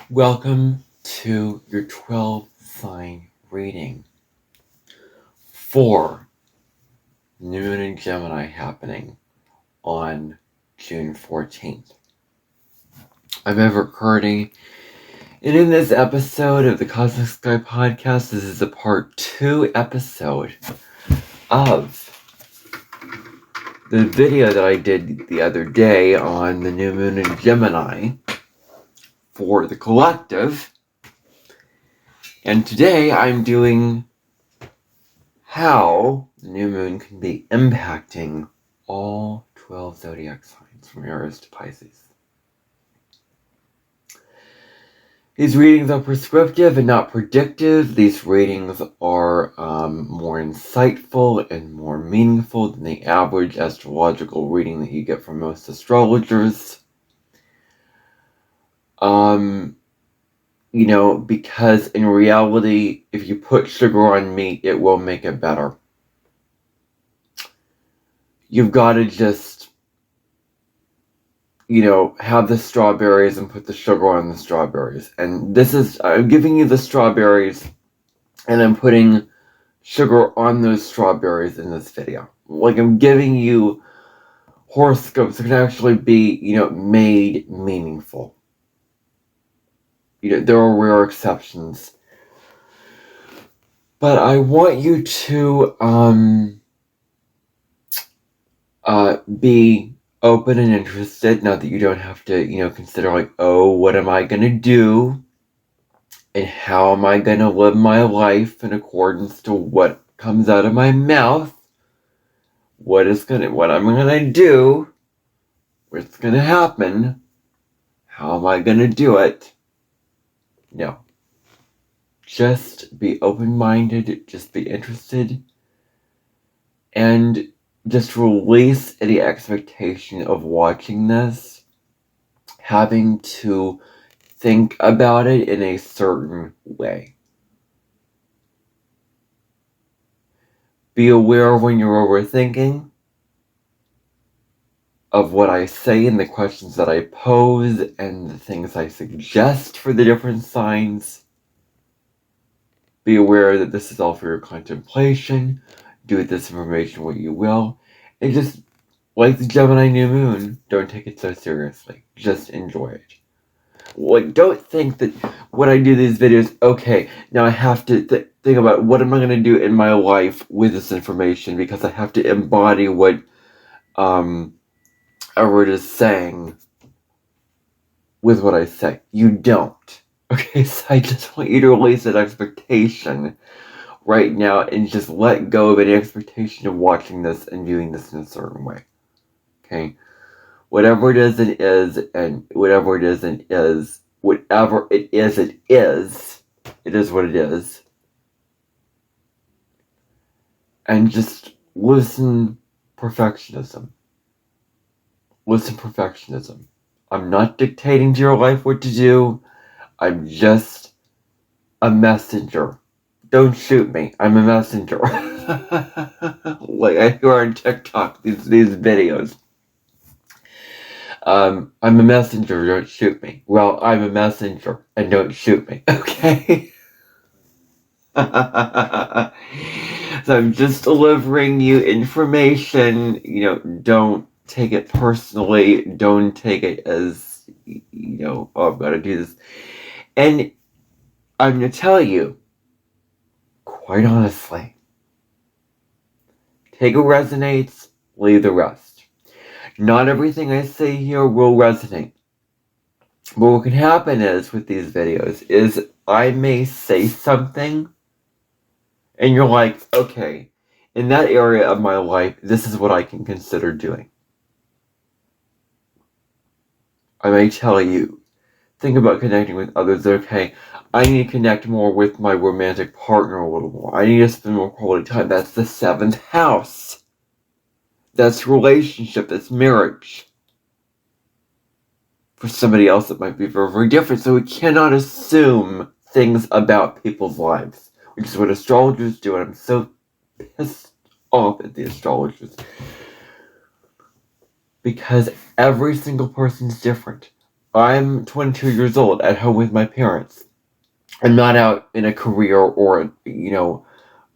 Welcome to your 12 sign reading for New Moon in Gemini happening on June 14th. I'm Everett Curdy, and in this episode of the Cosmic Sky Podcast, this is a part 2 episode of the video that I did the other day on the New Moon in Gemini for the collective. And today I'm doing how the new moon can be impacting all 12 zodiac signs from Aries to Pisces. These readings are prescriptive and not predictive. These readings are more insightful and more meaningful than the average astrological reading that you get from most astrologers. Because in reality, if you put sugar on meat, it will make it better. You've got to just, have the strawberries and put the sugar on the strawberries. And I'm giving you the strawberries and I'm putting sugar on those strawberries in this video. Like, I'm giving you horoscopes that can actually be, made meaningful. There are rare exceptions. But I want you to be open and interested. Not that you don't have to, consider like, oh, what am I going to do? And how am I going to live my life in accordance to what comes out of my mouth? What I'm going to do? What's going to happen? How am I going to do it? No. Just be open-minded, just be interested, and just release any expectation of watching this, having to think about it in a certain way. Be aware when you're overthinking of what I say and the questions that I pose and the things I suggest for the different signs. Be aware that this is all for your contemplation. Do with this information what you will. And just, like the Gemini new moon, don't take it so seriously. Just enjoy it. Like, don't think that when I do these videos, okay, now I have to think about what am I going to do in my life with this information, because I have to embody what Everett is saying with what I say. You don't. Okay, so I just want you to release that expectation right now and just let go of any expectation of watching this and viewing this in a certain way. Okay? Whatever it is, it is, and whatever it isn't is, whatever it is, it is. It is what it is. And just listen perfectionism. Listen perfectionism. I'm not dictating to your life what to do. I'm just a messenger. Don't shoot me. I'm a messenger. Like I hear on TikTok, these videos. I'm a messenger, don't shoot me. Well, I'm a messenger, and don't shoot me, okay? So I'm just delivering you information, don't take it personally, don't take it as, oh, I've got to do this. And I'm going to tell you, quite honestly, take what resonates, leave the rest. Not everything I say here will resonate. But what can happen is, with these videos, is I may say something, and you're like, okay, in that area of my life, this is what I can consider doing. I may tell you, think about connecting with others. Okay, I need to connect more with my romantic partner a little more. I need to spend more quality time. That's the 7th house. That's relationship. That's marriage. For somebody else, it might be very, very different. So we cannot assume things about people's lives, which is what astrologers do. And I'm so pissed off at the astrologers. Because every single person is different. I'm 22 years old at home with my parents. I'm not out in a career or,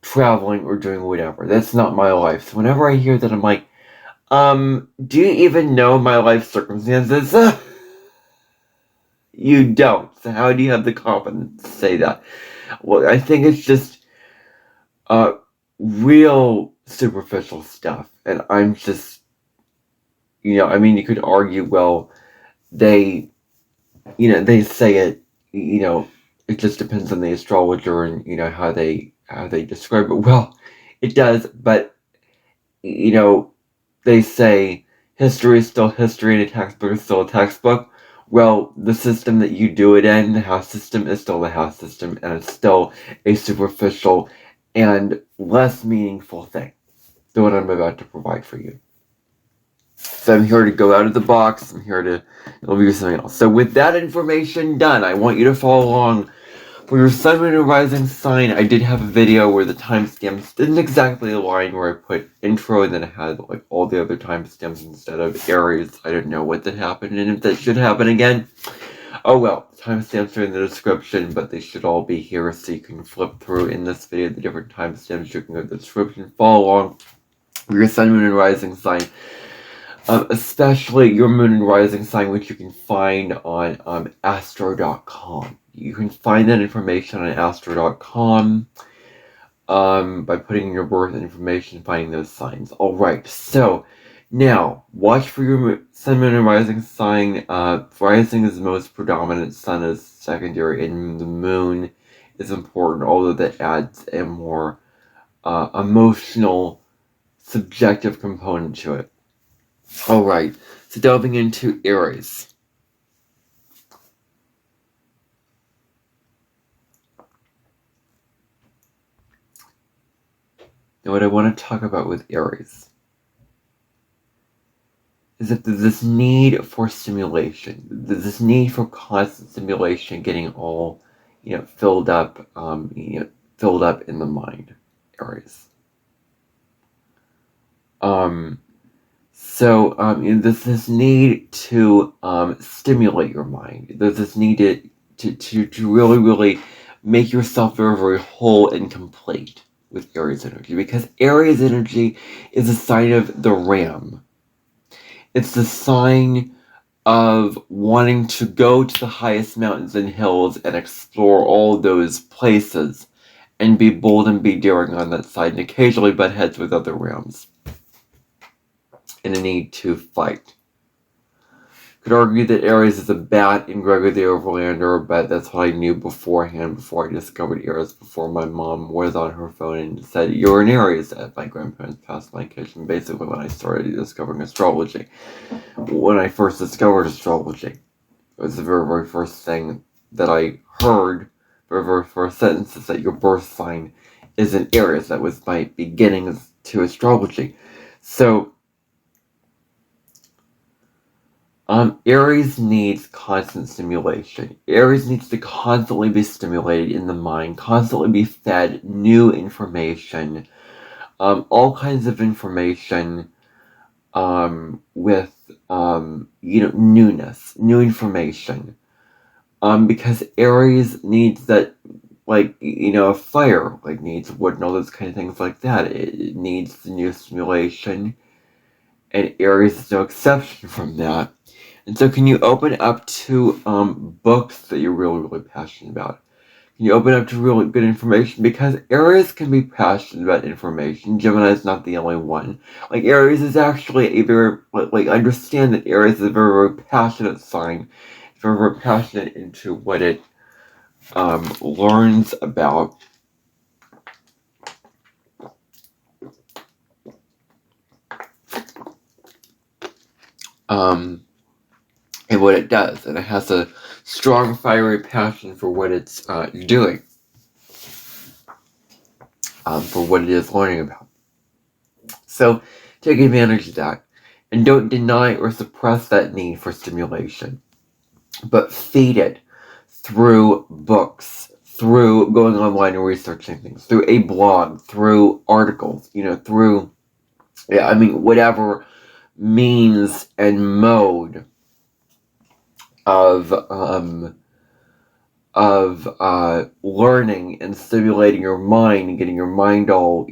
traveling or doing whatever. That's not my life. So whenever I hear that, I'm like, do you even know my life circumstances? You don't. So how do you have the confidence to say that? Well, I think it's just uh, real superficial stuff. And I'm just, you could argue, well, they, they say it, it just depends on the astrologer and, how they describe it. Well, it does, but, they say history is still history and a textbook is still a textbook. Well, the system that you do it in, the house system, is still the house system, and it's still a superficial and less meaningful thing than what I'm about to provide for you. So I'm here to go out of the box. I'm here to give you something else. So with that information done, I want you to follow along. For your sun, moon, and rising sign, I did have a video where the timestamps didn't exactly align, where I put intro and then it had like all the other timestamps instead of Aries. I don't know what that happened and if that should happen again. Oh well, timestamps are in the description, but they should all be here so you can flip through in this video the different timestamps. You can go to the description, follow along for your sun, moon, and rising sign. Especially your moon and rising sign, which you can find on astro.com. You can find that information on astro.com by putting in your birth information, finding those signs. Alright, so now watch for your sun, moon, and rising sign. Rising is the most predominant, sun is secondary, and the moon is important, although that adds a more emotional, subjective component to it. Alright, so delving into Aries. Now what I want to talk about with Aries is that there's this need for stimulation. There's this need for constant stimulation, getting all, filled up in the mind, Aries. So there's this need to stimulate your mind. There's this need to really, really make yourself very, very whole and complete with Aries energy, because Aries energy is a sign of the ram. It's the sign of wanting to go to the highest mountains and hills and explore all those places and be bold and be daring on that side, and occasionally butt heads with other rams. And a need to fight. Could argue that Aries is a bat in Gregor the Overlander, but that's what I knew beforehand, before I discovered Aries, before my mom was on her phone and said, "You're an Aries," at my grandparents' passed my kitchen, basically when I started discovering astrology. When I first discovered astrology, it was the very, very first thing that I heard, the very first sentence is that your birth sign is an Aries. That was my beginnings to astrology. So, Aries needs constant stimulation. Aries needs to constantly be stimulated in the mind, constantly be fed new information, all kinds of information, with, newness, new information. Because Aries needs that, fire, needs wood and all those kind of things like that. It needs the new stimulation, and Aries is no exception from that. And so can you open up to books that you're really, really passionate about? Can you open up to really good information? Because Aries can be passionate about information. Gemini is not the only one. Aries is actually a very, understand that Aries is a very, very passionate sign. It's very, very passionate into what it learns about. And what it does, and it has a strong, fiery passion for what it's doing, for what it is learning about. So take advantage of that, and don't deny or suppress that need for stimulation, but feed it through books, through going online and researching things, through a blog, through articles, through, whatever means and mode of learning and stimulating your mind and getting your mind all,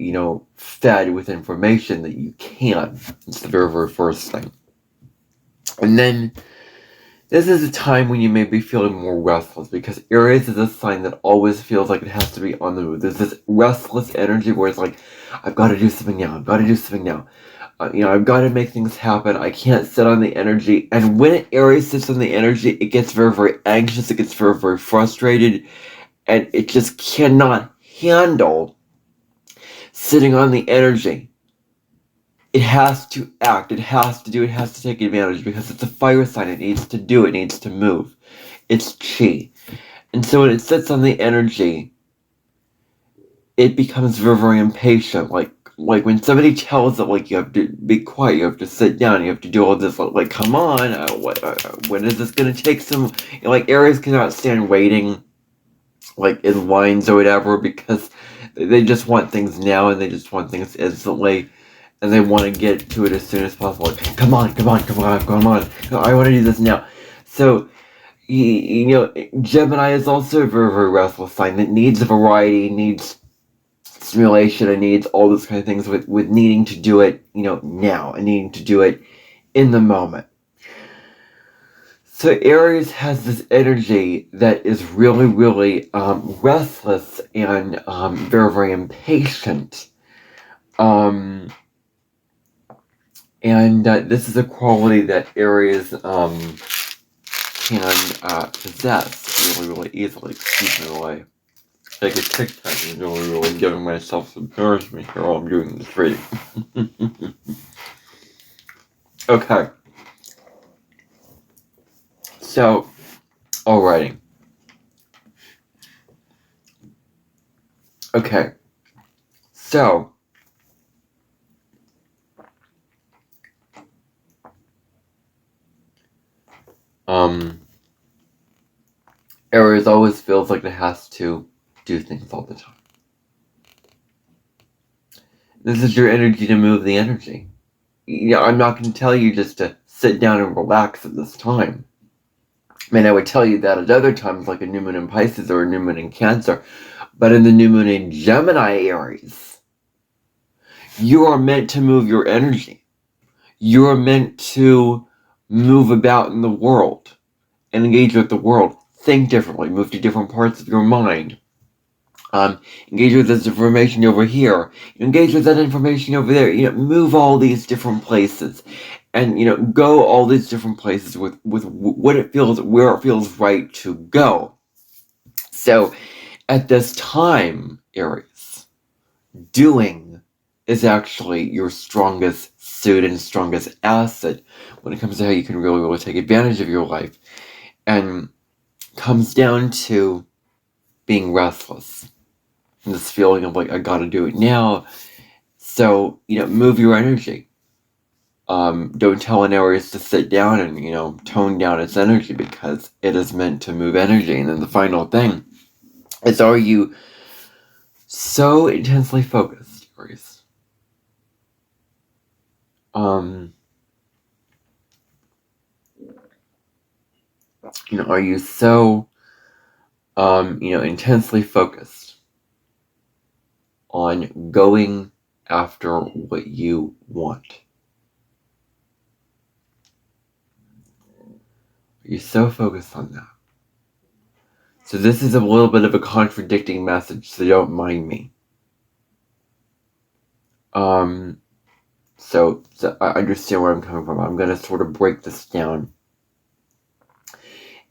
fed with information that you can. It's the very, very first thing. And then this is a time when you may be feeling more restless, because Aries is a sign that always feels like it has to be on the move. There's this restless energy where it's like, I've got to do something now. I've got to do something now. I've got to make things happen. I can't sit on the energy. And when Aries sits on the energy, it gets very, very anxious. It gets very, very frustrated. And it just cannot handle sitting on the energy. It has to act. It has to do. It has to take advantage, because it's a fire sign. It needs to do. It needs to move. It's chi. And so when it sits on the energy, it becomes very, very impatient. Like when somebody tells it, like, you have to be quiet, you have to sit down, you have to do all this, like come on, when is this going to take some, like, Aries cannot stand waiting, like, in lines or whatever, because they just want things now, and they just want things instantly, and they want to get to it as soon as possible. Like, come on, I want to do this now. So, Gemini is also a very, very restless sign that needs variety, needs stimulation, and needs all those kind of things, with needing to do it, now, and needing to do it in the moment. So Aries has this energy that is really, really restless and very, very impatient. And this is a quality that Aries can possess really, really easily. Excuse me, while I take a TikTok and really, really giving myself some nourishment here while I'm doing this reading. Okay. So, alrighty. Okay. So, Aries always feels like it has to do things all the time. This is your energy to move the energy. I'm not going to tell you just to sit down and relax at this time. I mean, I would tell you that at other times, like a new moon in Pisces or a new moon in Cancer. But in the new moon in Gemini, Aries, you are meant to move your energy. You are meant to move about in the world and engage with the world. Think differently. Move to different parts of your mind. Engage with this information over here. Engage with that information over there. Move all these different places. And, go all these different places with what it feels, where it feels right to go. So, at this time, Aries, doing is actually your strongest suit and strongest asset when it comes to how you can really, really take advantage of your life. And comes down to being restless. And this feeling of like, I gotta do it now. So, move your energy. Don't tell an Aries to sit down and, tone down its energy, because it is meant to move energy. And then the final thing is, are you so intensely focused, Aries? Are you so, intensely focused on going after what you want? Are you so focused on that? So this is a little bit of a contradicting message, so don't mind me. So I understand where I'm coming from. I'm going to sort of break this down.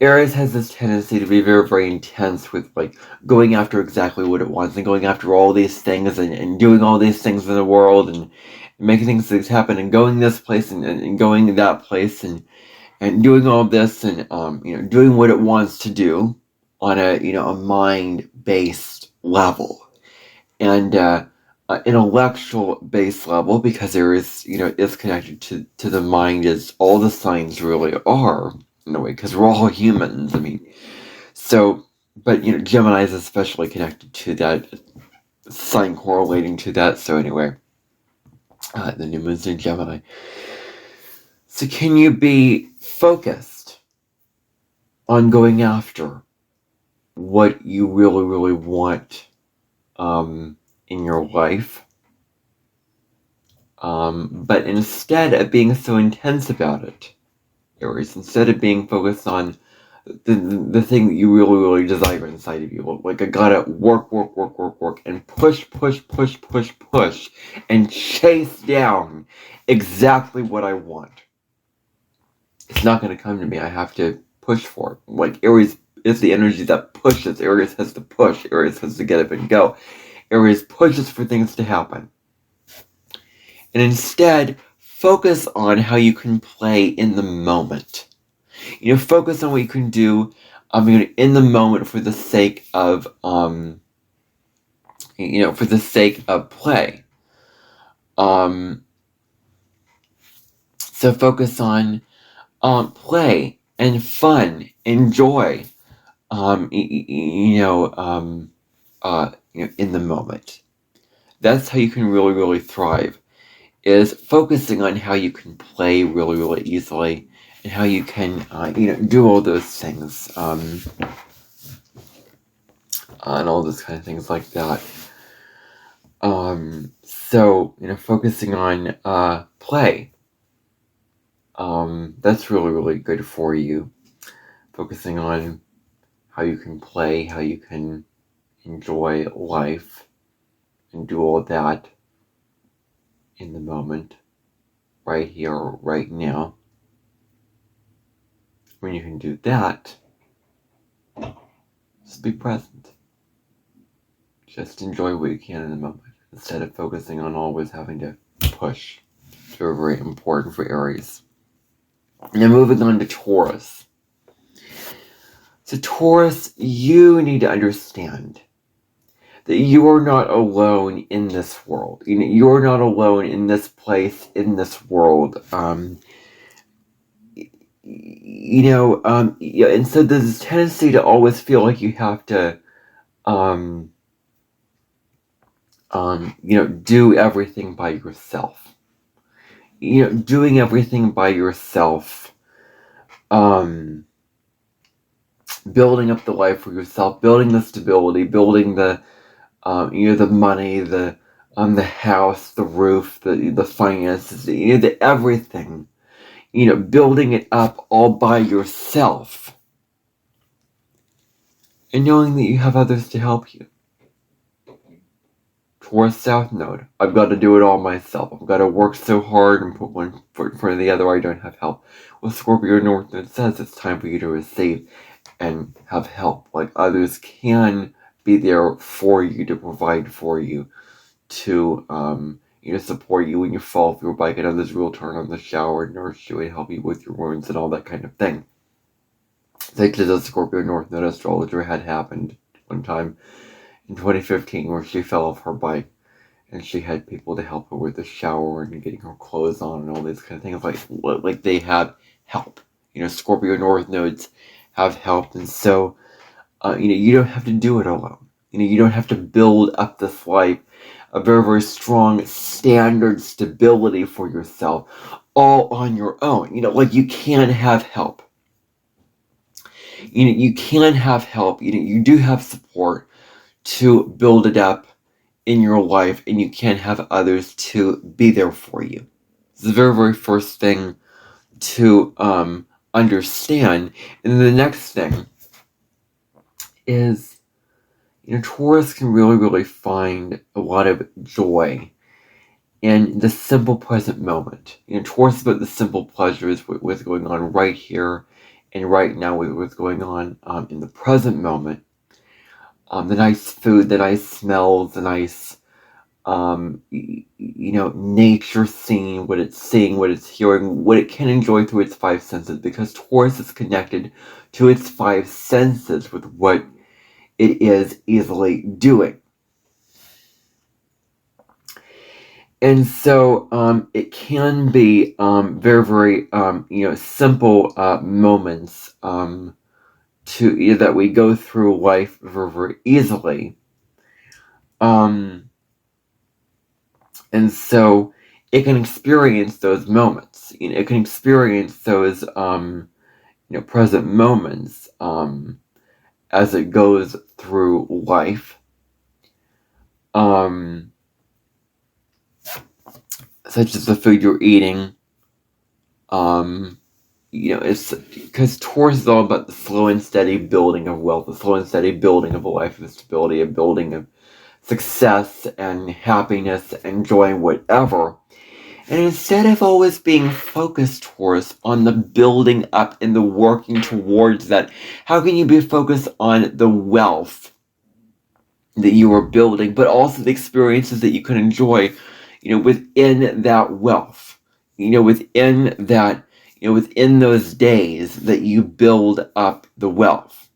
Aries has this tendency to be very, very intense with, like, going after exactly what it wants and going after all these things and doing all these things in the world and making things happen and going this place and going that place and doing all this and, doing what it wants to do on a mind-based level. And, intellectual-based level, because there is, is connected to the mind, as all the signs really are, in a way, because we're all humans. I mean, so, but, Gemini is especially connected to that sign, correlating to that. So anyway, the new moon's in Gemini. So can you be focused on going after what you really, really want in your life. But instead of being so intense about it, Aries, instead of being focused on the thing that you really, really desire inside of you, like I gotta work, and push, and chase down exactly what I want. It's not gonna come to me. I have to push for it. Like Aries is the energy that pushes. Aries has to push. Aries has to get up and go. Aries pushes for things to happen. And instead, focus on how you can play in the moment. Focus on what you can do in the moment for the sake of, play. So focus on play and fun and joy, in the moment. That's how you can really, really thrive, is focusing on how you can play really, really easily and how you can, do all those things, and all those kind of things like that. So, focusing on, play, that's really, really good for you. Focusing on how you can play, how you can enjoy life and do all that in the moment, right here, right now. When you can do that, just be present. Just enjoy what you can in the moment, instead of focusing on always having to push. It's very, very important for Aries. Now moving on to Taurus. So Taurus, you need to understand that you are not alone in this world. You're not alone in this place, in this world. And so there's this tendency to always feel like you have to, do everything by yourself. Doing everything by yourself, building up the life for yourself, building the stability, building the, the money, the house, the roof, the finances, the everything, building it up all by yourself, and knowing that you have others to help you. Taurus South Node, I've got to do it all myself. I've got to work so hard and put one foot in front of the other. I don't have help. Well, Scorpio North Node says it's time for you to receive and have help. Like others can be there for you, to provide for you, to support you when you fall off your bike, and others will turn on the shower and nurse you and help you with your wounds and all that kind of thing. Like the Scorpio North Node astrologer had happened one time in 2015, where she fell off her bike and she had people to help her with the shower and getting her clothes on and all these kind of things. Like they have help. Scorpio North Nodes have help, and so you don't have to do it alone. You don't have to build up this life, a very, very strong standard stability for yourself, all on your own. You can have help. You can have help. You do have support to build it up in your life, and you can have others to be there for you. It's the very, very first thing to understand. And the next thing is, Taurus can really, really find a lot of joy in the simple present moment. Taurus is about the simple pleasures, what's going on right here and right now, with what's going on in the present moment. The nice food, the nice smells, the nice, nature scene, what it's seeing, what it's hearing, what it can enjoy through its five senses, because Taurus is connected to its five senses with what it is easily doing. And so it can be very, very, simple moments that we go through life very, very easily. And so it can experience those moments. It can experience those, present moments, as it goes through life. Such as the food you're eating. It's because Taurus is all about the slow and steady building of wealth, the slow and steady building of a life of stability, a building of success and happiness and joy and whatever. And instead of always being focused, Taurus, on the building up and the working towards that, how can you be focused on the wealth that you are building, but also the experiences that you can enjoy, within that wealth, within that, within those days that you build up the wealth,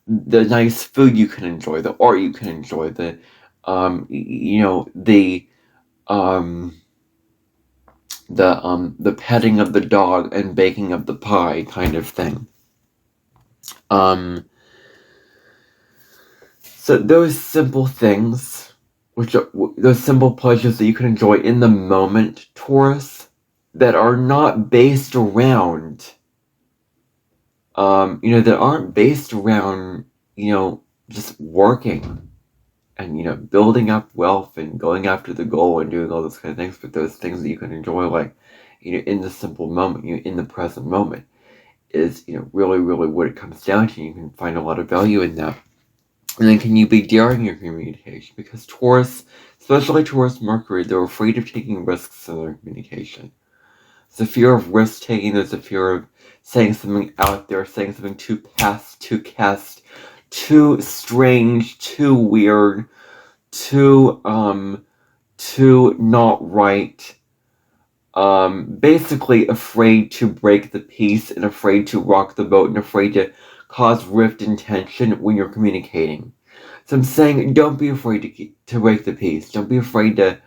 the nice food you can enjoy, the art you can enjoy, the petting of the dog and baking of the pie kind of thing. So those simple things, which are those simple pleasures that you can enjoy in the moment, Taurus, that are not based around, that aren't based around, just working and, building up wealth and going after the goal and doing all those kind of things, but those things that you can enjoy, like, in the simple moment, in the present moment, is, really, really what it comes down to. You can find a lot of value in that. And then can you be daring your communication? Because Taurus, especially Taurus Mercury, they're afraid of taking risks in their communication. It's a fear of risk taking, there's a fear of saying something out there, saying something too past, too cast, too strange, too weird, too not right. Basically afraid to break the peace and afraid to rock the boat and afraid to cause rift and tension when you're communicating. So I'm saying, don't be afraid to break the peace. Don't be afraid to,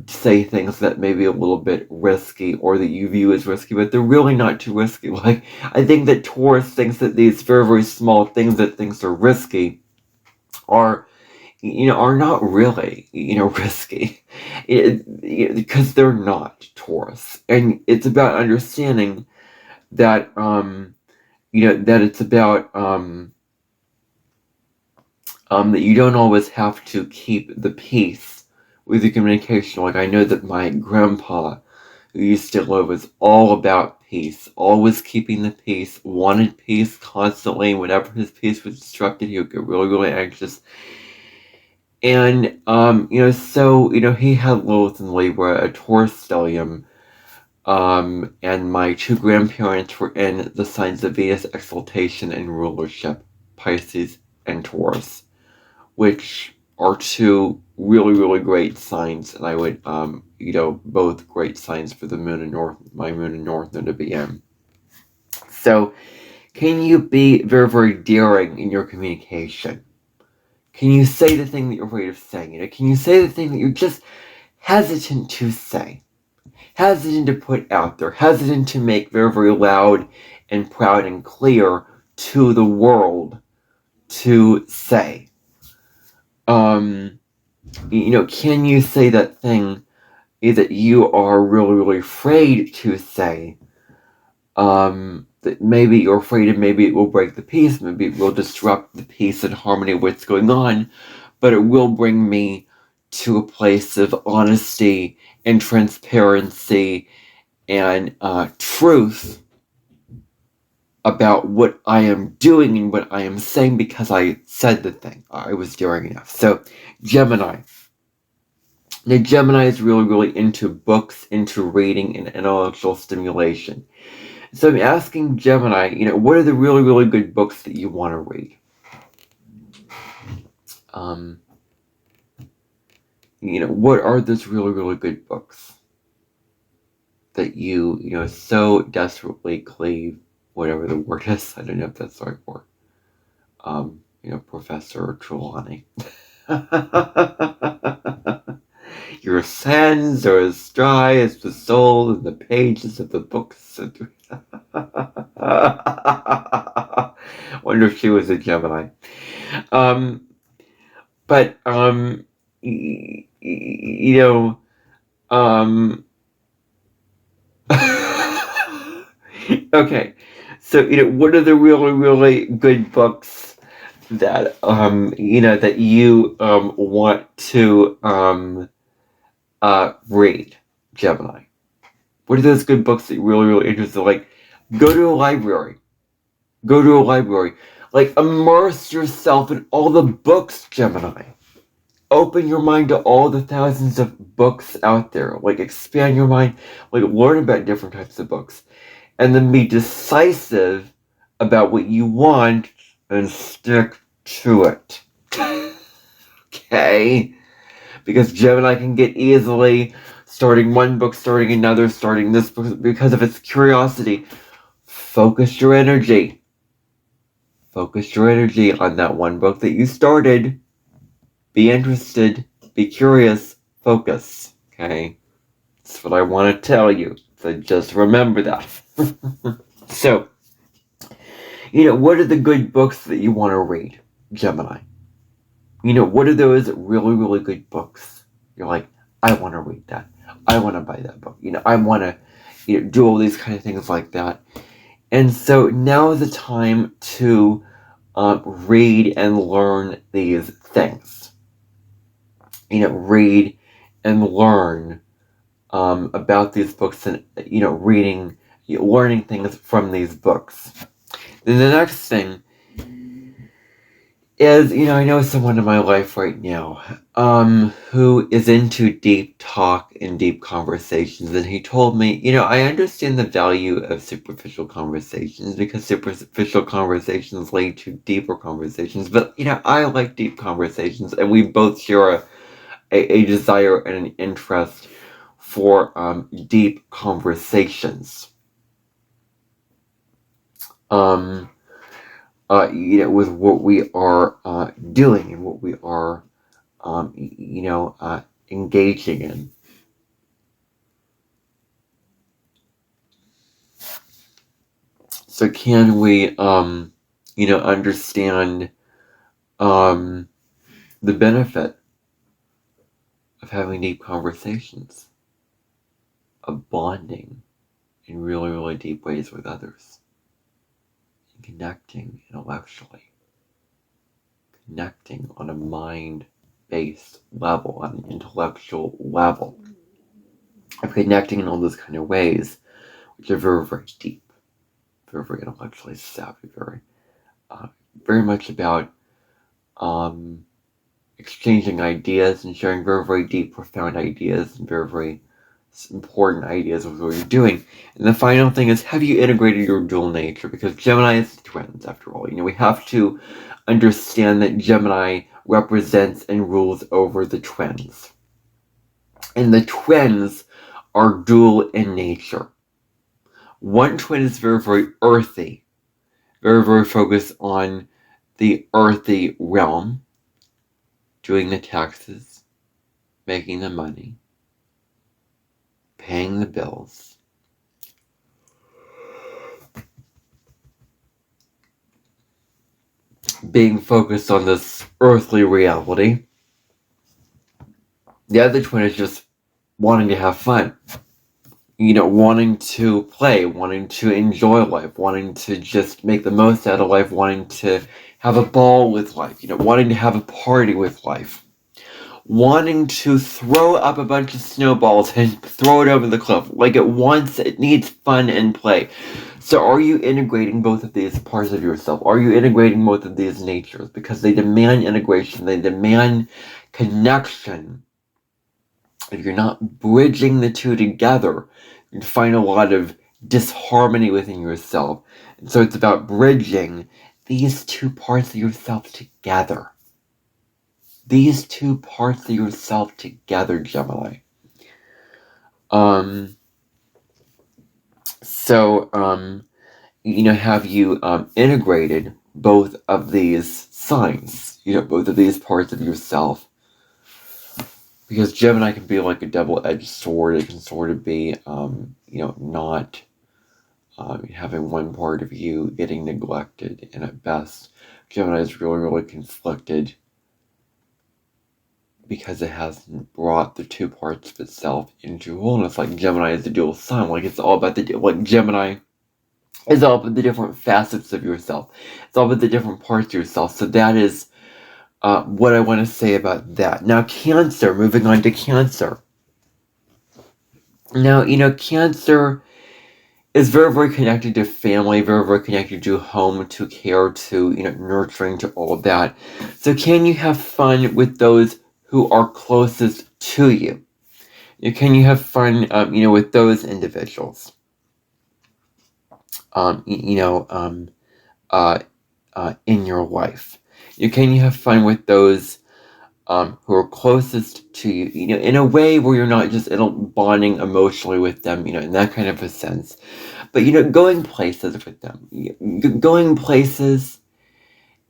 say things that may be a little bit risky or that you view as risky, but they're really not too risky. Like, I think that Taurus thinks that these very, very small things that thinks are risky are not really, risky. Because they're not, Taurus. And it's about understanding that, that it's about, that you don't always have to keep the peace with your communication. Like, I know that my grandpa, who used to live, was all about peace, always keeping the peace, wanted peace constantly. Whenever his peace was disrupted, he would get really, really anxious. And, so, he had Lilith in Libra, a Taurus stellium, and my two grandparents were in the signs of Venus exaltation and rulership, Pisces and Taurus, which are two really, really great signs, and I would, both great signs for the moon and north, my moon and north node to be in. So, can you be very, very daring in your communication? Can you say the thing that you're afraid of saying? Can you say the thing that you're just hesitant to say? Hesitant to put out there? Hesitant to make very, very loud and proud and clear to the world to say? Can you say that thing that you are really, really afraid to say? That maybe you're afraid of, maybe it will break the peace, maybe it will disrupt the peace and harmony of what's going on, but it will bring me to a place of honesty and transparency and truth about what I am doing and what I am saying, because I said the thing. I was daring enough. So, Gemini. Now, Gemini is really, really into books, into reading, and intellectual stimulation. So I'm asking Gemini, what are the really, really good books that you want to read? What are those really, really good books that you, so desperately cleave, whatever the word is, I don't know if that's the right word, Professor Trelawney. Your sands are as dry as the soul in the pages of the books. Wonder if she was a Gemini. Okay, So, what are the really, really good books that, that you, want to, read, Gemini? What are those good books that you're really, really interested in? Like, go to a library. Go to a library. Like, immerse yourself in all the books, Gemini. Open your mind to all the thousands of books out there. Like, expand your mind. Like, learn about different types of books. And then be decisive about what you want and stick to it. Okay? Because Gemini can get easily starting one book, starting another, starting this book because of its curiosity. Focus your energy. Focus your energy on that one book that you started. Be interested. Be curious. Focus. Okay? That's what I want to tell you. So just remember that. So, what are the good books that you want to read, Gemini? What are those really, really good books? You're like, I want to read that. I want to buy that book. I want to, do all these kind of things like that. And so now is the time to read and learn these things. Read and learn about these books and, learning things from these books. Then the next thing is, I know someone in my life right now who is into deep talk and deep conversations, and he told me, I understand the value of superficial conversations because superficial conversations lead to deeper conversations, but, I like deep conversations, and we both share a desire and an interest for deep conversations. With what we are doing and what we are, engaging in. So can we, understand the benefit of having deep conversations, of bonding in really, really deep ways with others? Connecting intellectually, connecting on a mind-based level, on an intellectual level, of connecting in all those kind of ways, which are very, very deep, very, very intellectually savvy, very much about exchanging ideas and sharing very, very deep, profound ideas and very, very important ideas of what you're doing. And the final thing is, have you integrated your dual nature? Because Gemini is twins, after all. We have to understand that Gemini represents and rules over the twins. And the twins are dual in nature. One twin is very, very earthy, very, very focused on the earthy realm, doing the taxes, making the money, paying the bills, being focused on this earthly reality. The other twin is just wanting to have fun, wanting to play, wanting to enjoy life, wanting to just make the most out of life, wanting to have a ball with life, wanting to have a party with life, wanting to throw up a bunch of snowballs and throw it over the cliff. Like it needs fun and play. So are you integrating both of these parts of yourself? Are you integrating both of these natures? Because they demand integration, they demand connection. If you're not bridging the two together, you find a lot of disharmony within yourself. And so it's about bridging these two parts of yourself together. These two parts of yourself together, Gemini. Have you integrated both of these signs? Both of these parts of yourself. Because Gemini can be like a double-edged sword. It can sort of be, not having one part of you getting neglected. And at best, Gemini is really, really conflicted because it hasn't brought the two parts of itself into wholeness. Like Gemini is the dual sun. Like it's all about like Gemini It's all about the different facets of yourself. It's all about the different parts of yourself. So that is what I want to say about that. Now, Cancer, moving on to Cancer. Now, Cancer is very, very connected to family, very, very connected to home, to care, to, nurturing, to all of that. So can you have fun with those who are closest to you? Can you have fun, with those individuals? In your life. Can you have fun with those who are closest to you, in a way where you're not just bonding emotionally with them, in that kind of a sense, but going places with them, going places,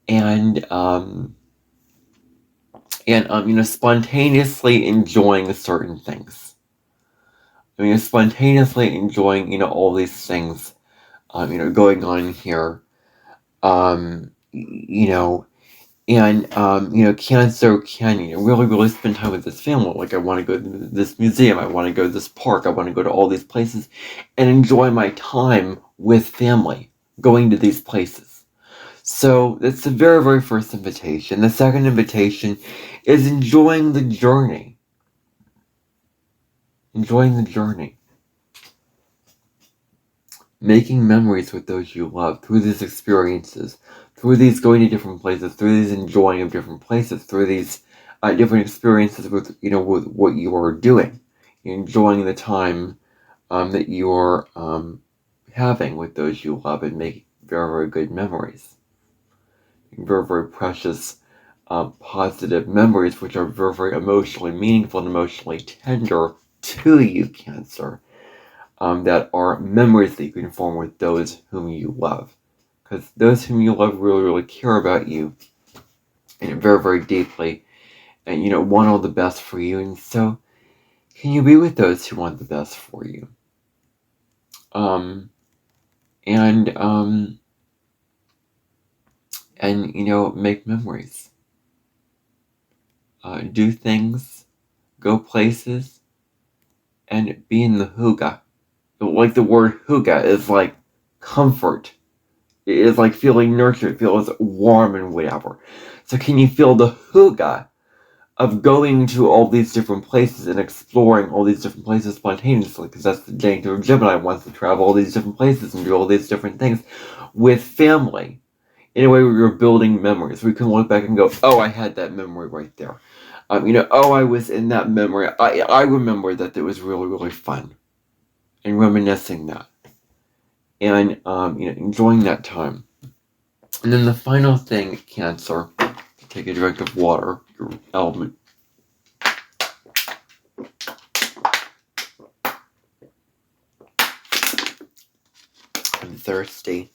and spontaneously enjoying certain things. Spontaneously enjoying, all these things, going on here, and Cancer can really, really spend time with this family. Like, I want to go to this museum, I want to go to this park, I want to go to all these places and enjoy my time with family, going to these places. So that's the very, very first invitation. The second invitation is enjoying the journey. Enjoying the journey. Making memories with those you love through these experiences, through these going to different places, through these enjoying of different places, through these different experiences with, with what you are doing. You're enjoying the time that you're having with those you love, and make very, very good memories. Very, very precious, positive memories, which are very, very emotionally meaningful and emotionally tender to you, Cancer. That are memories that you can form with those whom you love. Because those whom you love really, really care about you, and very, very deeply, and want all the best for you. And so, can you be with those who want the best for you? Make memories. Do things, go places, and be in the hygge. Like, the word hygge is like comfort. It is like feeling nurtured, feels warm and whatever. So can you feel the hygge of going to all these different places and exploring all these different places spontaneously? Because that's the danger of Gemini, wants to travel all these different places and do all these different things with family. In a way where you're building memories. We can look back and go, oh, I had that memory right there. Oh, I was in that memory. I remember that it was really, really fun. And reminiscing that. And, enjoying that time. And then the final thing, Cancer, take a drink of water, your element. I'm thirsty.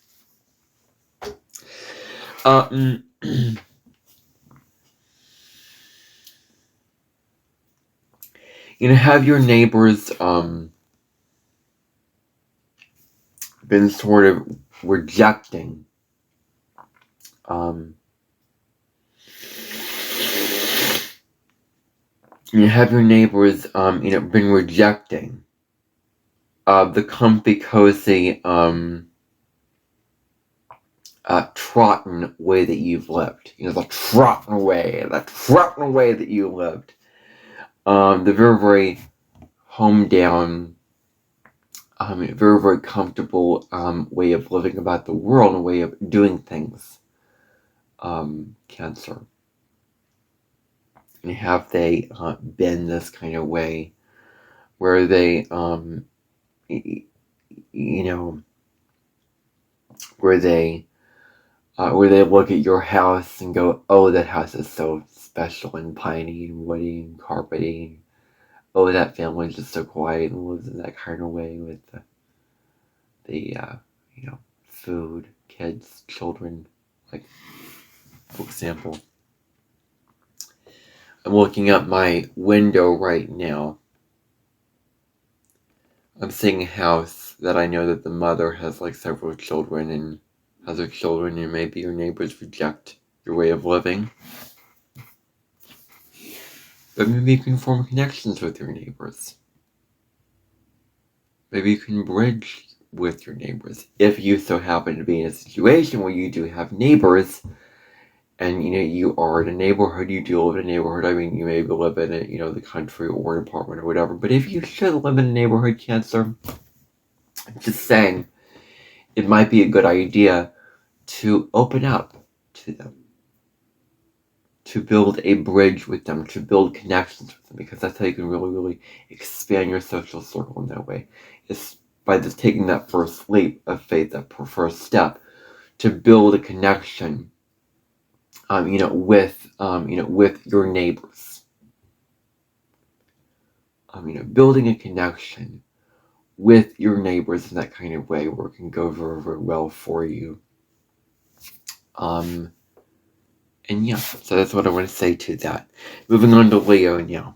Have your neighbors been sort of rejecting have your neighbors been rejecting the comfy, cozy, trotting way that you've lived. The trotting way that you lived. The very, very home down, very, very comfortable way of living about the world, a way of doing things, Cancer. And have they been this kind of way where they, where they look at your house and go, oh, that house is so special and piney and woody and carpety. Oh, that family is just so quiet and lives in that kind of way with the food, kids, children. Like, for example, I'm looking out my window right now. I'm seeing a house that I know that the mother has like several children and other children, and maybe your neighbors reject your way of living. But maybe you can form connections with your neighbors. Maybe you can bridge with your neighbors. If you so happen to be in a situation where you do have neighbors, and you are in a neighborhood, you do live in a neighborhood. I mean, you maybe live in the country or an apartment or whatever. But if you should live in a neighborhood, Cancer, I'm just saying, it might be a good idea to open up to them, to build a bridge with them, to build connections with them, because that's how you can really, really expand your social circle in that way. It's by just taking that first leap of faith, that first step, to build a connection, with your neighbors. Building a connection with your neighbors in that kind of way, where it can go very, very well for you. And yeah, so that's what I want to say to that. Moving on to Leo now.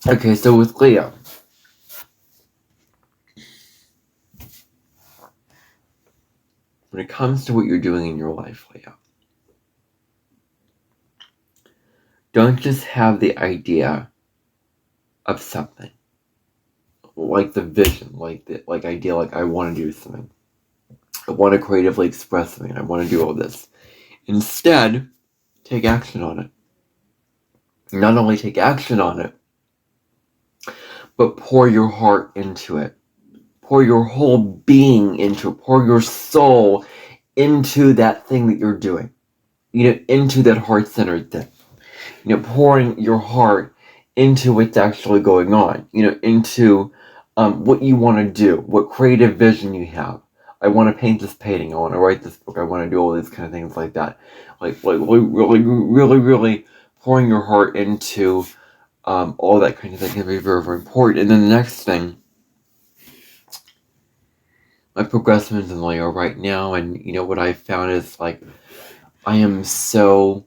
Okay, so with Leo, when it comes to what you're doing in your life, Leo, don't just have the idea of something, like the vision, like idea, like I want to do something, I want to creatively express something, I want to do all this. Instead, take action on it. Not only take action on it, but pour your heart into it. Pour your whole being into it. Pour your soul into that thing that you're doing. Into that heart-centered thing. Pouring your heart into what's actually going on. Into what you want to do. What creative vision you have. I want to paint this painting. I want to write this book. I want to do all these kind of things like that. Like really, really, really pouring your heart into all that kind of thing can be very, very important. And then the next thing, my progressive in Leo right now, and what I found is like I am so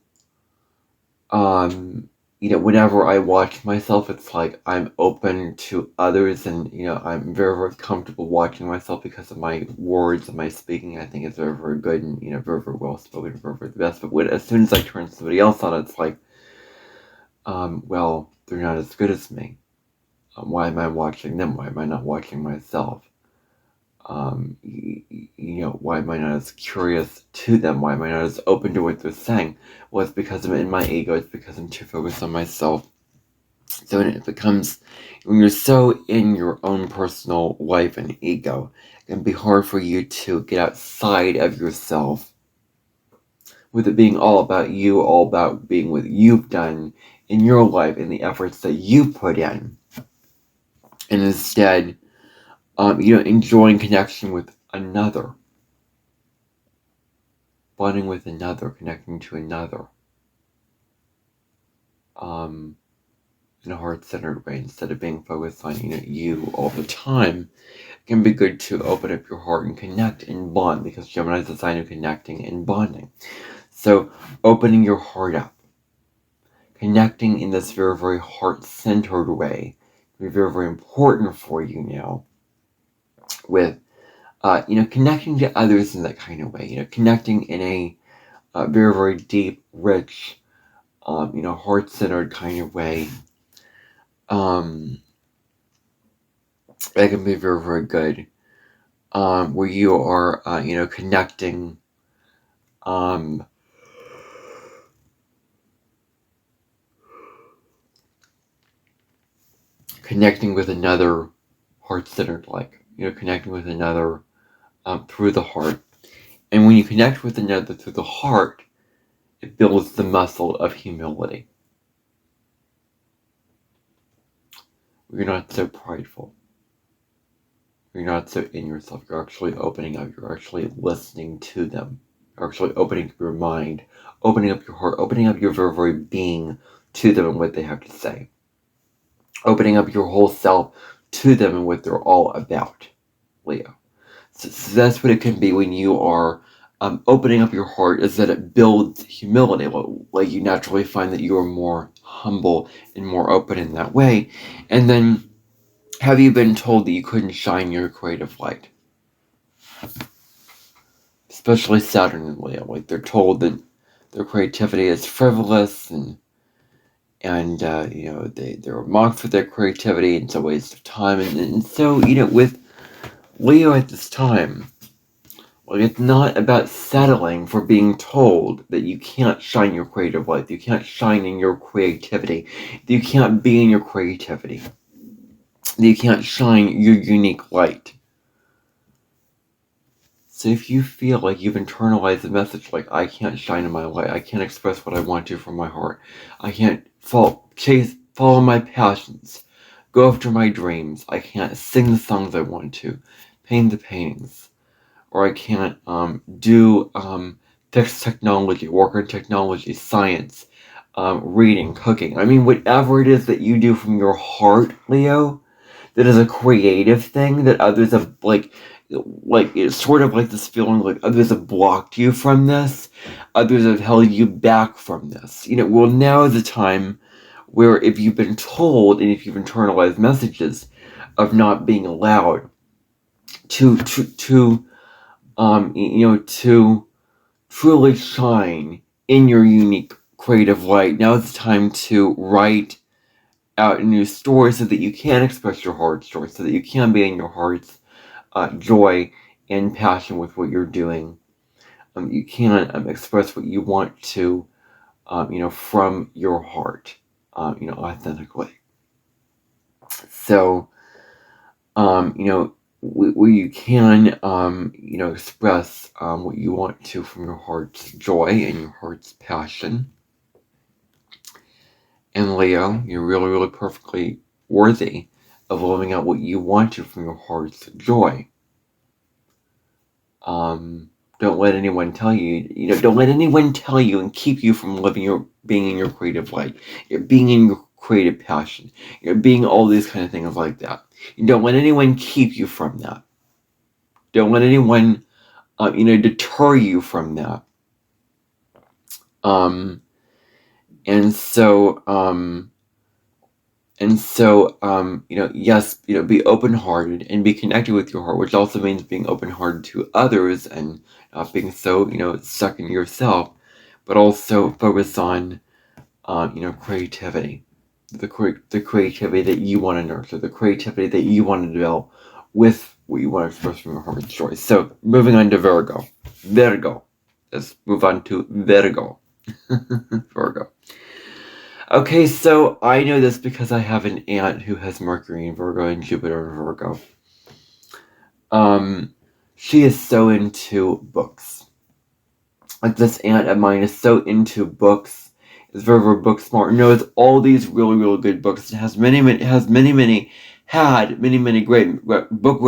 whenever I watch myself, it's like I'm open to others, and I'm very, very comfortable watching myself because of my words and my speaking. I think it's very, very good, and very, very well spoken, very, very the best. But as soon as I turn somebody else on, it's like well, they're not as good as me. Why am I watching them? Why am I not watching myself? Why am I not as curious to them? Why am I not as open to what they're saying? Well, it's because I'm in my ego. It's because I'm too focused on myself. So it becomes, when you're so in your own personal life and ego, it can be hard for you to get outside of yourself, with it being all about you, all about being what you've done in your life and the efforts that you put in. And instead, enjoying connection with another, bonding with another, connecting to another, in a heart-centered way, instead of being focused on, you all the time. It can be good to open up your heart and connect and bond, because Gemini is a sign of connecting and bonding. So, opening your heart up, connecting in this very, very heart-centered way, can be very, very important for you now, with connecting to others in that kind of way, connecting in a very, very deep, rich, heart-centered kind of way. That can be very, very good. Where you are, connecting, connecting with another heart-centered, connecting with another through the heart. And when you connect with another through the heart, it builds the muscle of humility. You're not so prideful. You're not so in yourself. You're actually opening up. You're actually listening to them. You're actually opening up your mind, opening up your heart, opening up your very, very being to them and what they have to say. Opening up your whole self to them and what they're all about, Leo. So that's what it can be when you are opening up your heart, is that it builds humility. Like you naturally find that you are more humble and more open in that way. And then, have you been told that you couldn't shine your creative light? especially Saturn and Leo. Like, they're told that their creativity is frivolous, and you know, they're mocked for their creativity, and it's a waste of time. And so, you know, with Leo at this time, like, it's not about settling for being told that you can't shine your creative light, that you can't shine in your creativity, that you can't be in your creativity, that you can't shine your unique light. So if you feel like you've internalized the message, like, I can't shine in my light, I can't express what I want to from my heart, I can't follow my passions, go after my dreams, I can't sing the songs I want to, paint the paintings, or I can't do fix technology, work on technology, science, reading, cooking. I mean, whatever it is that you do from your heart, Leo, that is a creative thing that others have, like it's sort of like this feeling like others have blocked you from this, others have held you back from this. You know, well, now is the time where, if you've been told and if you've internalized messages of not being allowed to you know, to truly shine in your unique creative light, now is the time to write out new stories so that you can express your heart story, so that you can be in your heart's joy and passion with what you're doing. You can express what you want to, you know, from your heart, you know, authentically. So, you know, where you can, you know, express what you want to from your heart's joy and your heart's passion. And Leo, you're really, really perfectly worthy of living out what you want to from your heart's joy. Don't let anyone tell you, you know, don't let anyone tell you and keep you from being in your creative light, being in your creative passion, being all these kind of things like that. You don't let anyone keep you from that. Don't let anyone, you know, deter you from that. And so, you know, yes, you know, be open-hearted and be connected with your heart, which also means being open-hearted to others and not being so, you know, stuck in yourself, but also focus on, you know, creativity, the creativity that you want to nurture, the creativity that you want to develop with what you want to express from your heart's choice. So, moving on to Virgo. Let's move on to Virgo. Virgo. Okay, so I know this because I have an aunt who has Mercury in Virgo and Jupiter in Virgo. She is so into books. Like, this aunt of mine is so into books, is very, very book smart, knows all these really, really good books. It has many great book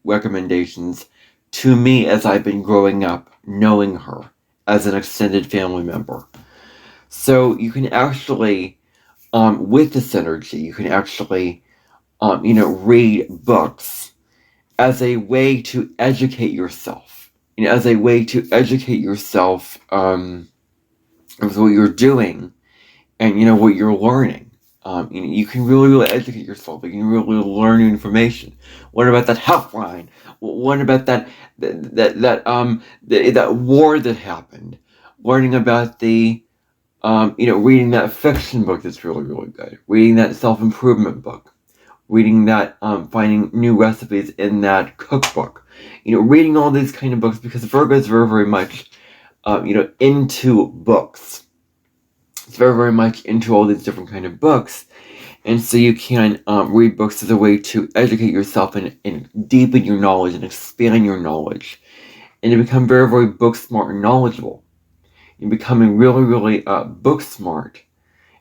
recommendations to me as I've been growing up, knowing her as an extended family member. So you can actually, with this energy, you can actually, you know, read books as a way to educate yourself. You know, as a way to educate yourself with what you're doing and, you know, what you're learning. You know, you can really, really educate yourself. You can really learn new information. What about that healthline? What about that war that happened? Learning about the you know, reading that fiction book that's really, really good. Reading that self-improvement book. Reading that, finding new recipes in that cookbook. You know, reading all these kind of books, because Virgo is very, very much, you know, into books. It's very, very much into all these different kind of books. And so you can read books as a way to educate yourself and deepen your knowledge and expand your knowledge. And to become very, very book smart and knowledgeable. You're becoming really, really book smart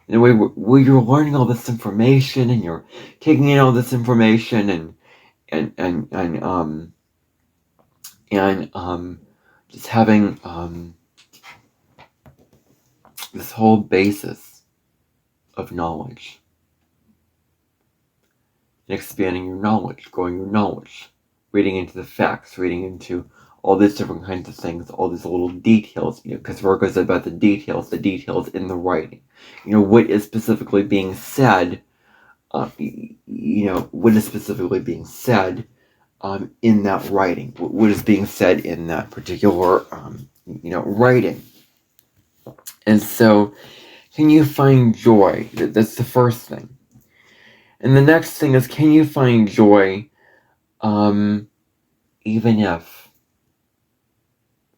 in a way where you're learning all this information and you're taking in all this information and just having this whole basis of knowledge and expanding your knowledge, growing your knowledge, reading into the facts, reading into all these different kinds of things, all these little details, you know, because Virgo is about the details in the writing. You know, what is specifically being said, you know, what is specifically being said in that writing, what is being said in that particular, writing. And so, can you find joy? That's the first thing. And the next thing is, can you find joy, even if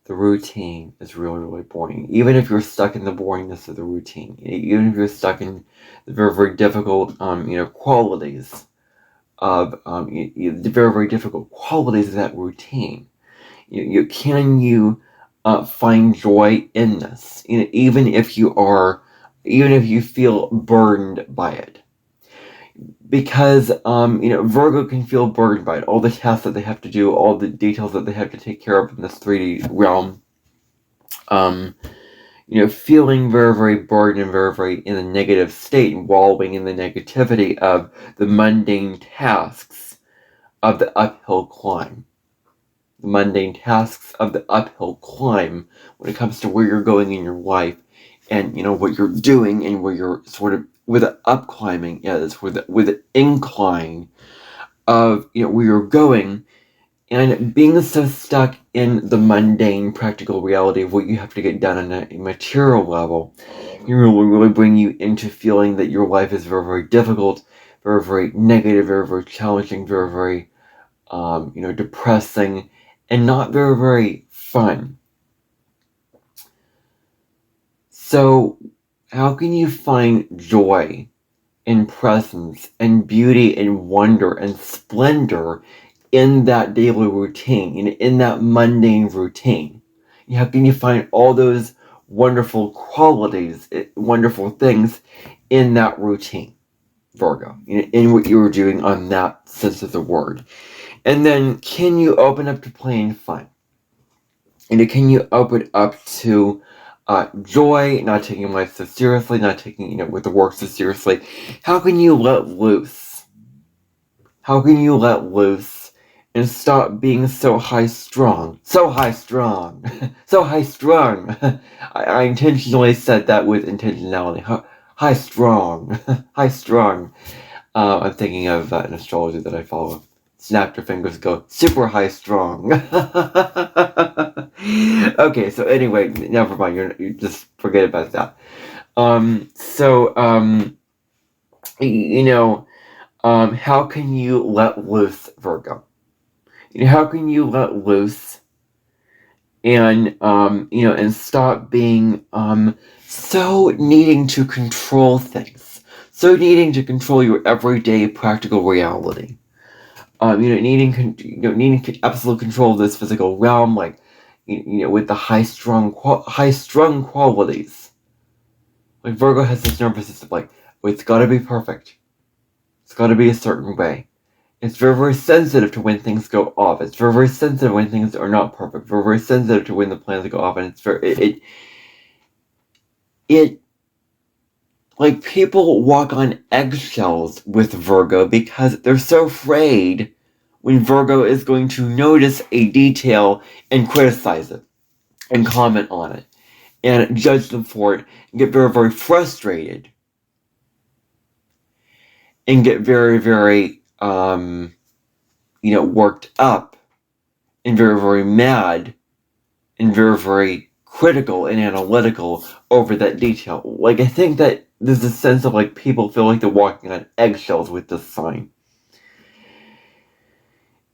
the routine is really, really boring? Even if you're stuck in the boringness of the routine, even if you're stuck in the very, very difficult, qualities of the very, very difficult qualities of that routine. Can you find joy in this? Even if you feel burdened by it, because Virgo can feel burdened by it. All the tasks that they have to do, all the details that they have to take care of in this 3D realm. Feeling very, very burdened and very, very in a negative state, and wallowing in the negativity of the mundane tasks of the uphill climb. The mundane tasks of the uphill climb when it comes to where you're going in your life, and what you're doing, and where you're sort of with the up climbing is, with the incline of where you're going. And being so stuck in the mundane, practical reality of what you have to get done on a material level, it will really bring you into feeling that your life is very, very difficult, very, very negative, very, very challenging, very, very, depressing, and not very, very fun. So, how can you find joy and presence and beauty and wonder and splendor in that daily routine, in that mundane routine? How can you find all those wonderful qualities, wonderful things in that routine, Virgo, in what you were doing on that sense of the word? And then, can you open up to play and fun? Can you open up to joy, not taking life so seriously, not taking, with the work so seriously? How can you let loose? How can you let loose and stop being so high-strung? So high-strung. So high-strung. I intentionally said that with intentionality. High-strung. High-strung. I'm thinking of an astrology that I follow. Snap your fingers, go super high-strung. Okay, so anyway, never mind. You just forget about that. How can you let loose, Virgo? How can you let loose and and stop being so needing to control things, so needing to control your everyday practical reality, needing absolute control of this physical realm, like with the high-strung qualities. Like Virgo has this nervous system, like, it's got to be perfect. It's got to be a certain way. It's very, very sensitive to when things go off. It's very, very sensitive when things are not perfect. Very, very sensitive to when the plans go off. And it's very, like, people walk on eggshells with Virgo because they're so afraid when Virgo is going to notice a detail and criticize it and comment on it and judge them for it and get very, very frustrated and get very, very, worked up and very, very mad and very, very critical and analytical over that detail. Like, I think that there's a sense of, like, people feel like they're walking on eggshells with this sign.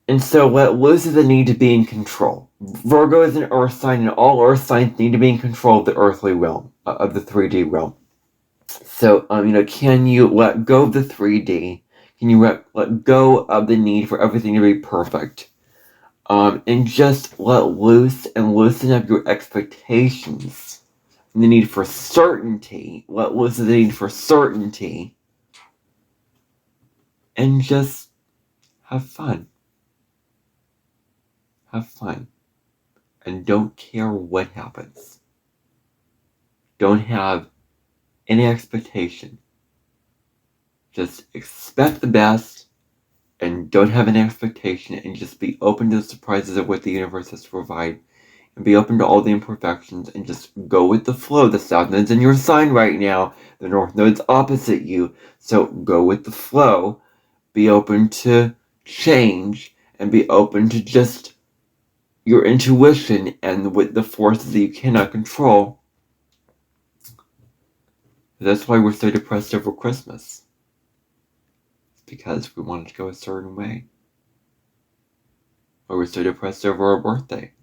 And so what loses the need to be in control. Virgo is an earth sign, and all earth signs need to be in control of the earthly realm, of the 3D realm. So, can you let go of the 3D? Can you let go of the need for everything to be perfect? And just let loose and loosen up your expectations. And the need for certainty. Let loose the need for certainty. And just have fun. Have fun. And don't care what happens. Don't have any expectation. Just expect the best and don't have an expectation, and just be open to the surprises of what the universe has to provide, and be open to all the imperfections, and just go with the flow. The South Node's in your sign right now. The North Node's opposite you. So go with the flow. Be open to change and be open to just your intuition and with the forces that you cannot control. That's why we're so depressed over Christmas. It's because we wanted to go a certain way. Or we're so depressed over our birthday.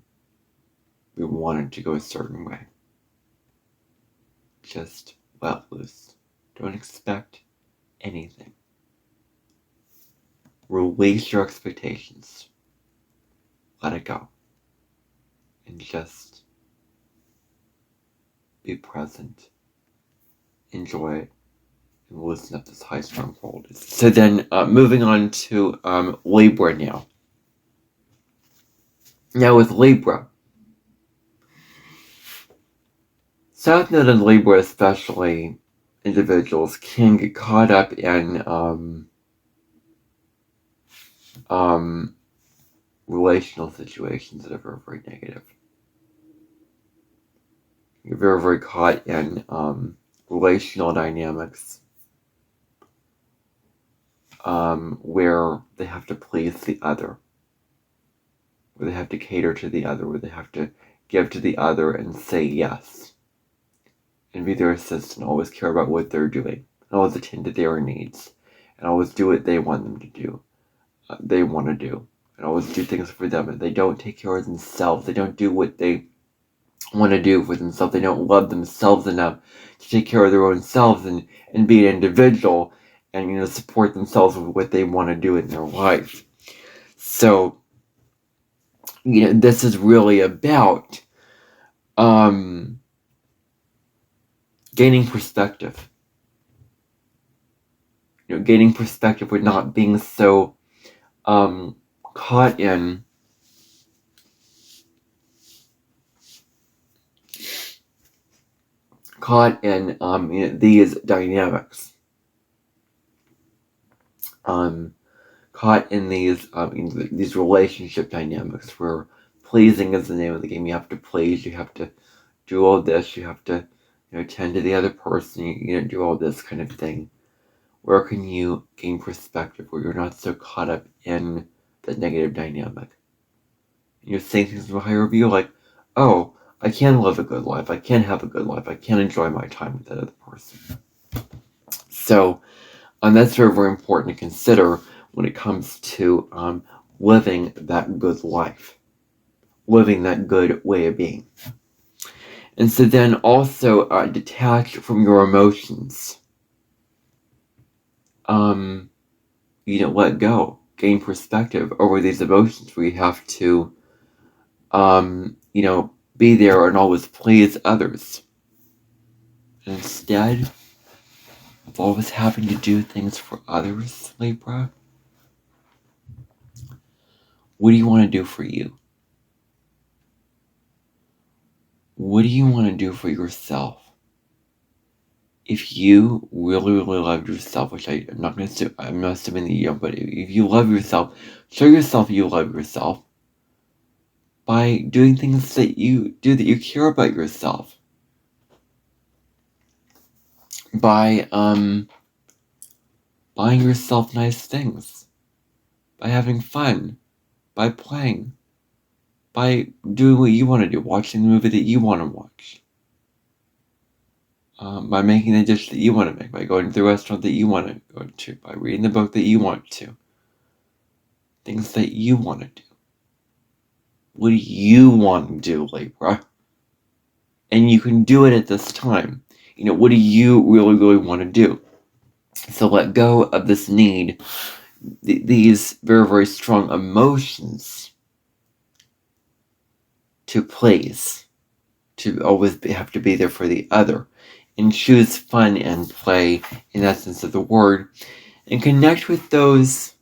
We wanted to go a certain way. Just let loose. Don't expect anything. Release your expectations. Let it go. And just be present. Enjoy it. And loosen up this high-strung world. So then, moving on to Libra now. Now with Libra. South Node and Libra, especially individuals, can get caught up in relational situations that are very, very negative. You're very, very caught in relational dynamics where they have to please the other, where they have to cater to the other, where they have to give to the other and say yes, and be their assistant, always care about what they're doing, and always attend to their needs, and always do what they want them to do, they want to do, and always do things for them, and they don't take care of themselves, they don't do what they want to do for themselves, they don't love themselves enough to take care of their own selves and be an individual and support themselves with what they want to do in their life. So this is really about gaining perspective. Gaining perspective with not being so caught in these dynamics, caught in these relationship dynamics where pleasing is the name of the game. You have to please, you have to do all this, you have to tend to the other person, you do all this kind of thing. Where can you gain perspective where you're not so caught up in the negative dynamic? You're saying things from a higher view like, oh, I can live a good life, I can have a good life, I can enjoy my time with that other person. So that's very, very important to consider when it comes to living that good life, living that good way of being. And so then also detach from your emotions. Let go, gain perspective over these emotions where you have to, be there and always please others. And instead of always having to do things for others, Libra, what do you want to do for you? What do you want to do for yourself? If you really, really love yourself, which I'm not assuming that you don't, but if you love yourself, show yourself you love yourself by doing things that you do that you care about yourself. By buying yourself nice things, by having fun, by playing, by doing what you want to do, watching the movie that you want to watch, by making the dish that you want to make, by going to the restaurant that you want to go to, by reading the book that you want to, things that you want to do. What do you want to do, Libra? And you can do it at this time. What do you really, really want to do? So let go of this need, these very, very strong emotions to please, to always have to be there for the other, and choose fun and play in that sense of the word, and connect with those,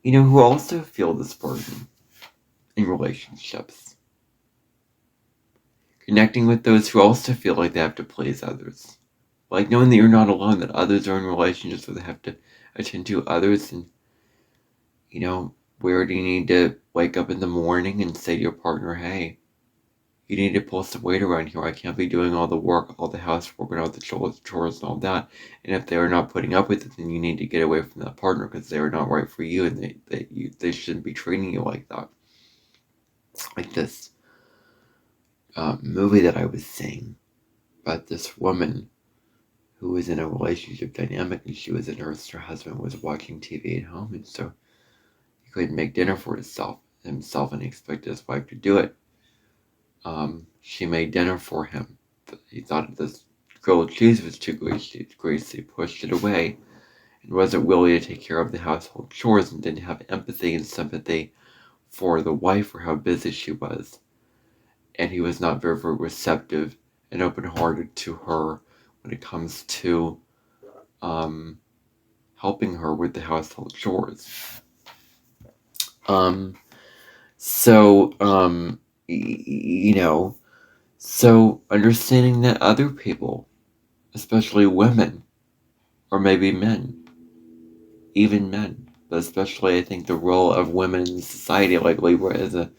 who also feel this burden in relationships. Connecting with those who also feel like they have to please others. Like knowing that you're not alone, that others are in relationships where they have to attend to others, and, where do you need to wake up in the morning and say to your partner, hey, you need to pull some weight around here. I can't be doing all the work, all the housework, and all the chores and all that. And if they are not putting up with it, then you need to get away from that partner because they are not right for you, and they shouldn't be treating you like that. It's like this movie that I was seeing about this woman who was in a relationship dynamic, and she was a nurse. Her husband was watching TV at home, and so he couldn't make dinner for himself, and he expected his wife to do it. She made dinner for him. He thought this grilled cheese was too greasy, so he pushed it away and wasn't willing to take care of the household chores and didn't have empathy and sympathy for the wife or how busy she was. And he was not very, very receptive and open-hearted to her when it comes to helping her with the household chores. So understanding that other people, especially women, or maybe men, even men, but especially I think the role of women in society, like Libra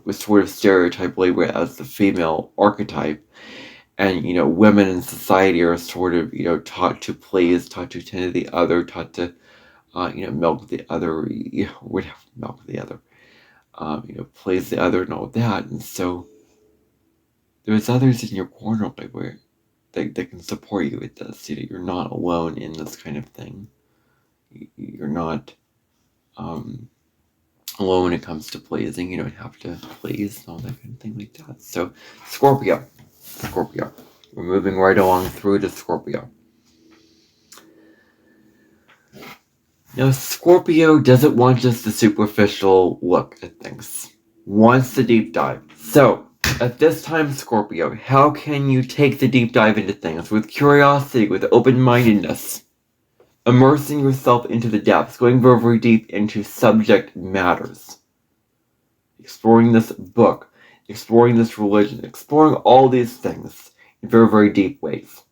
we sort of stereotype Libra as the female archetype, and women in society are sort of taught to please, taught to tend to the other, taught to milk the other, milk the other, please the other and all that. And so there's others in your corner like where they can support you with this. You're not alone in this kind of thing. You're not alone when it comes to pleasing. You don't have to please and all that kind of thing like that. So Scorpio. We're moving right along through to Scorpio. Now, Scorpio doesn't want just the superficial look at things. Wants the deep dive. So, at this time, Scorpio, how can you take the deep dive into things? With curiosity, with open-mindedness. Immersing yourself into the depths. Going very, very deep into subject matters. Exploring this book. Exploring this religion. Exploring all these things in very, very deep ways.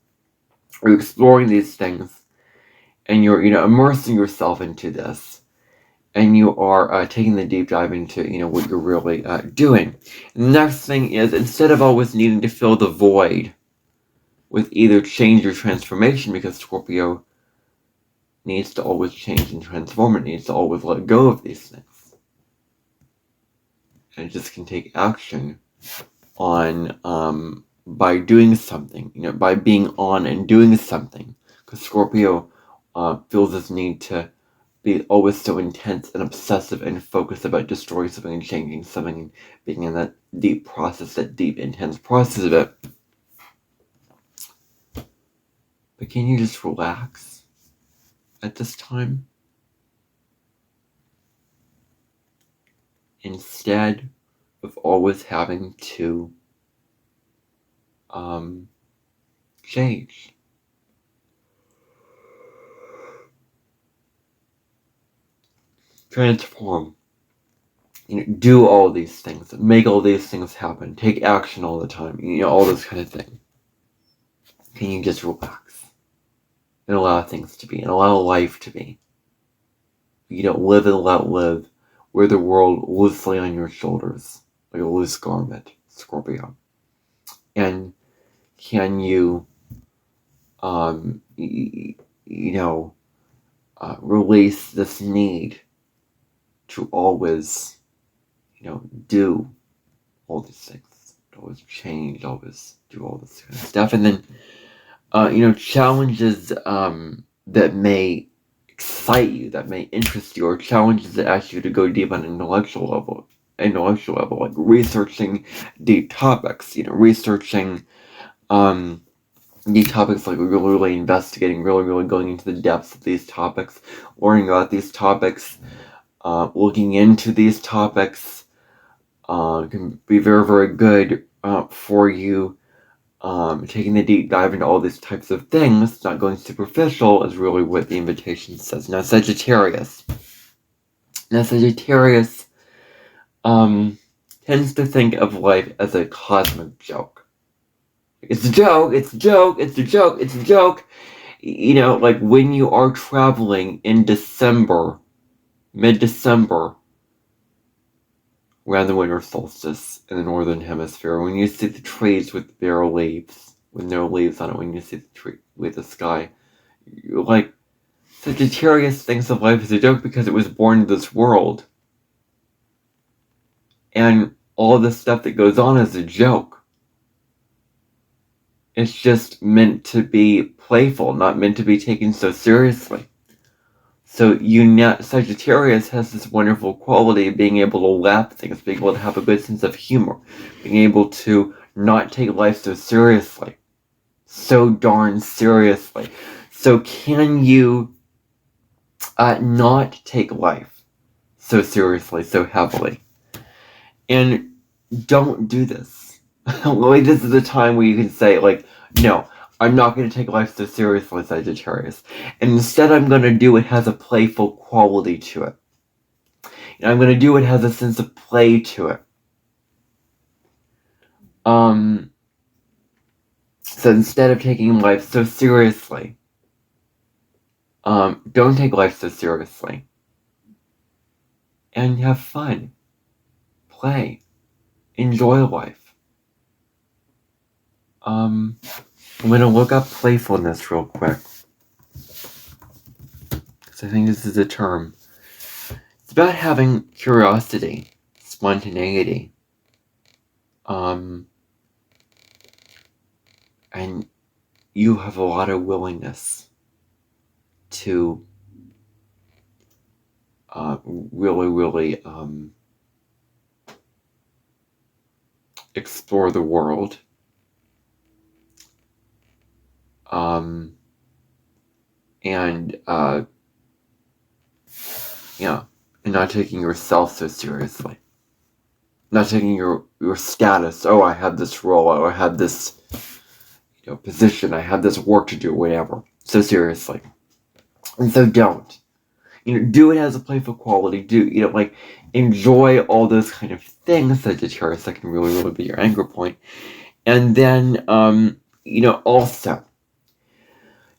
You're exploring these things. And you're, immersing yourself into this. And you are taking the deep dive into, what you're really doing. And the next thing is, instead of always needing to fill the void with either change or transformation, because Scorpio needs to always change and transform, it needs to always let go of these things. And it just can take action on, by doing something, by being on and doing something. Because Scorpio feels this need to be always so intense and obsessive and focused about destroying something and changing something and being in that deep process, that deep, intense process of it. But can you just relax at this time? Instead of always having to change. Transform, do all these things, make all these things happen, take action all the time, all this kind of thing. Can you just relax and allow things to be and allow life to be? Live and let live, wear the world loosely on your shoulders, like a loose garment, Scorpio. And can you, release this need to always, do all these things, always change, always do all this kind of stuff. And then, challenges that may excite you, that may interest you, or challenges that ask you to go deep on an intellectual level, like researching deep topics, researching deep topics, like really investigating, really going into the depths of these topics, learning about these topics, looking into these topics can be very, very good for you. Taking the deep dive into all these types of things, not going superficial, is really what the invitation says. Now, Sagittarius tends to think of life as a cosmic joke. It's a joke, it's a joke, it's a joke, it's a joke. Like when you are traveling in December, mid-December, around the winter solstice in the northern hemisphere. When you see the trees with bare leaves, with no leaves on it, when you see the tree with the sky, you're like, Sagittarius thinks of life as a joke because it was born into this world. And all the stuff that goes on is a joke. It's just meant to be playful, not meant to be taken so seriously. So Sagittarius has this wonderful quality of being able to laugh at things, being able to have a good sense of humor, being able to not take life so seriously. So darn seriously. So can you not take life so seriously, so heavily? And don't do this. Like, this is a time where you can say, like, no, I'm not going to take life so seriously, Sagittarius. And instead, I'm going to do what has a playful quality to it. And I'm going to do what has a sense of play to it. So instead of taking life so seriously, don't take life so seriously. And have fun. Play. Enjoy life. I'm going to look up playfulness real quick. Because I think this is a term. It's about having curiosity, spontaneity. And you have a lot of willingness to really explore the world. And not taking yourself so seriously. Not taking your status, oh, I have this role, or I have this position, I have this work to do, whatever, so seriously. And so don't. Do it as a playful quality. Enjoy all those kind of things, Sagittarius, that can really be your anchor point. And then, also,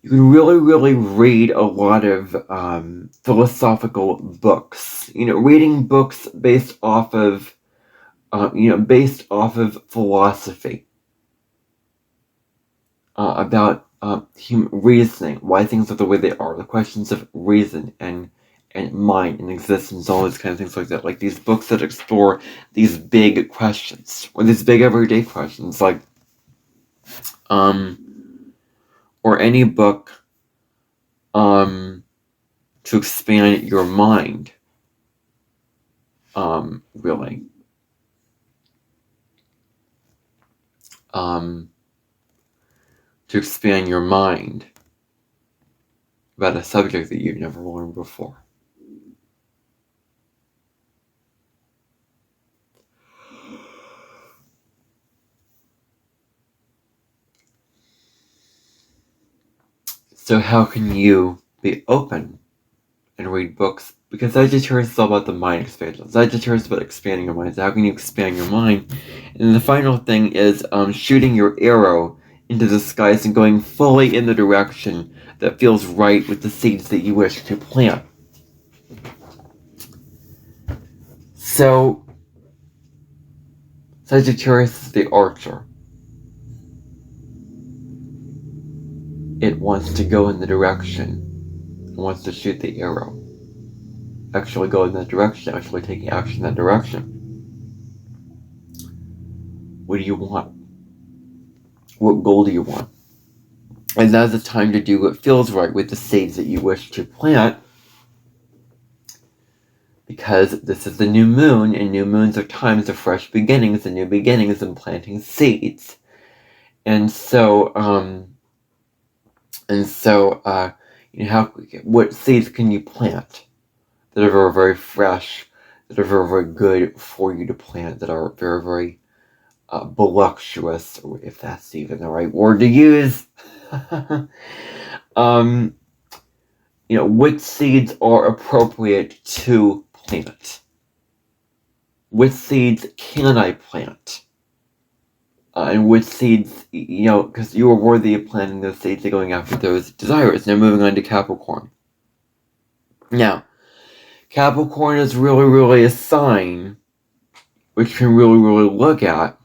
you can really read a lot of philosophical books. Reading books based off of philosophy about human reasoning, why things are the way they are, the questions of reason and mind and existence, all these kind of things like that. Like these books that explore these big questions, or these big everyday questions, like or any book to expand your mind, really. To expand your mind about a subject that you've never learned before. So how can you be open and read books? Because Sagittarius is all about the mind expansion. Sagittarius is about expanding your mind. So how can you expand your mind? And the final thing is shooting your arrow into the skies and going fully in the direction that feels right with the seeds that you wish to plant. So, Sagittarius is the archer. It wants to go in the direction. It wants to shoot the arrow. Actually go in that direction, actually taking action in that direction. What do you want? What goal do you want? And now's the time to do what feels right with the seeds that you wish to plant. Because this is the new moon, and new moons are times of fresh beginnings and new beginnings and planting seeds. And so, what seeds can you plant that are very, very fresh, that are very, very good for you to plant, that are very, very voluptuous, if that's even the right word to use? Which seeds are appropriate to plant? Which seeds can I plant? And which seeds, because you are worthy of planting those seeds and going after those desires. Now moving on to Capricorn. Now, Capricorn is really a sign which can really look at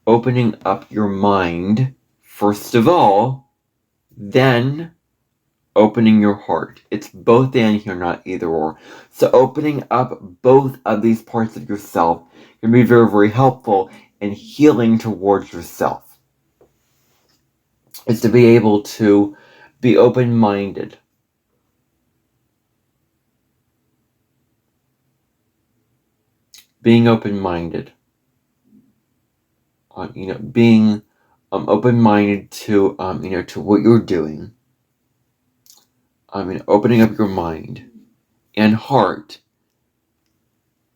opening up your mind first of all, then opening your heart. It's both and here, not either or. So opening up both of these parts of yourself can be very helpful in healing towards yourself. It's to be able to be open-minded. Being open-minded. Being open-minded to, to what you're doing. Opening up your mind and heart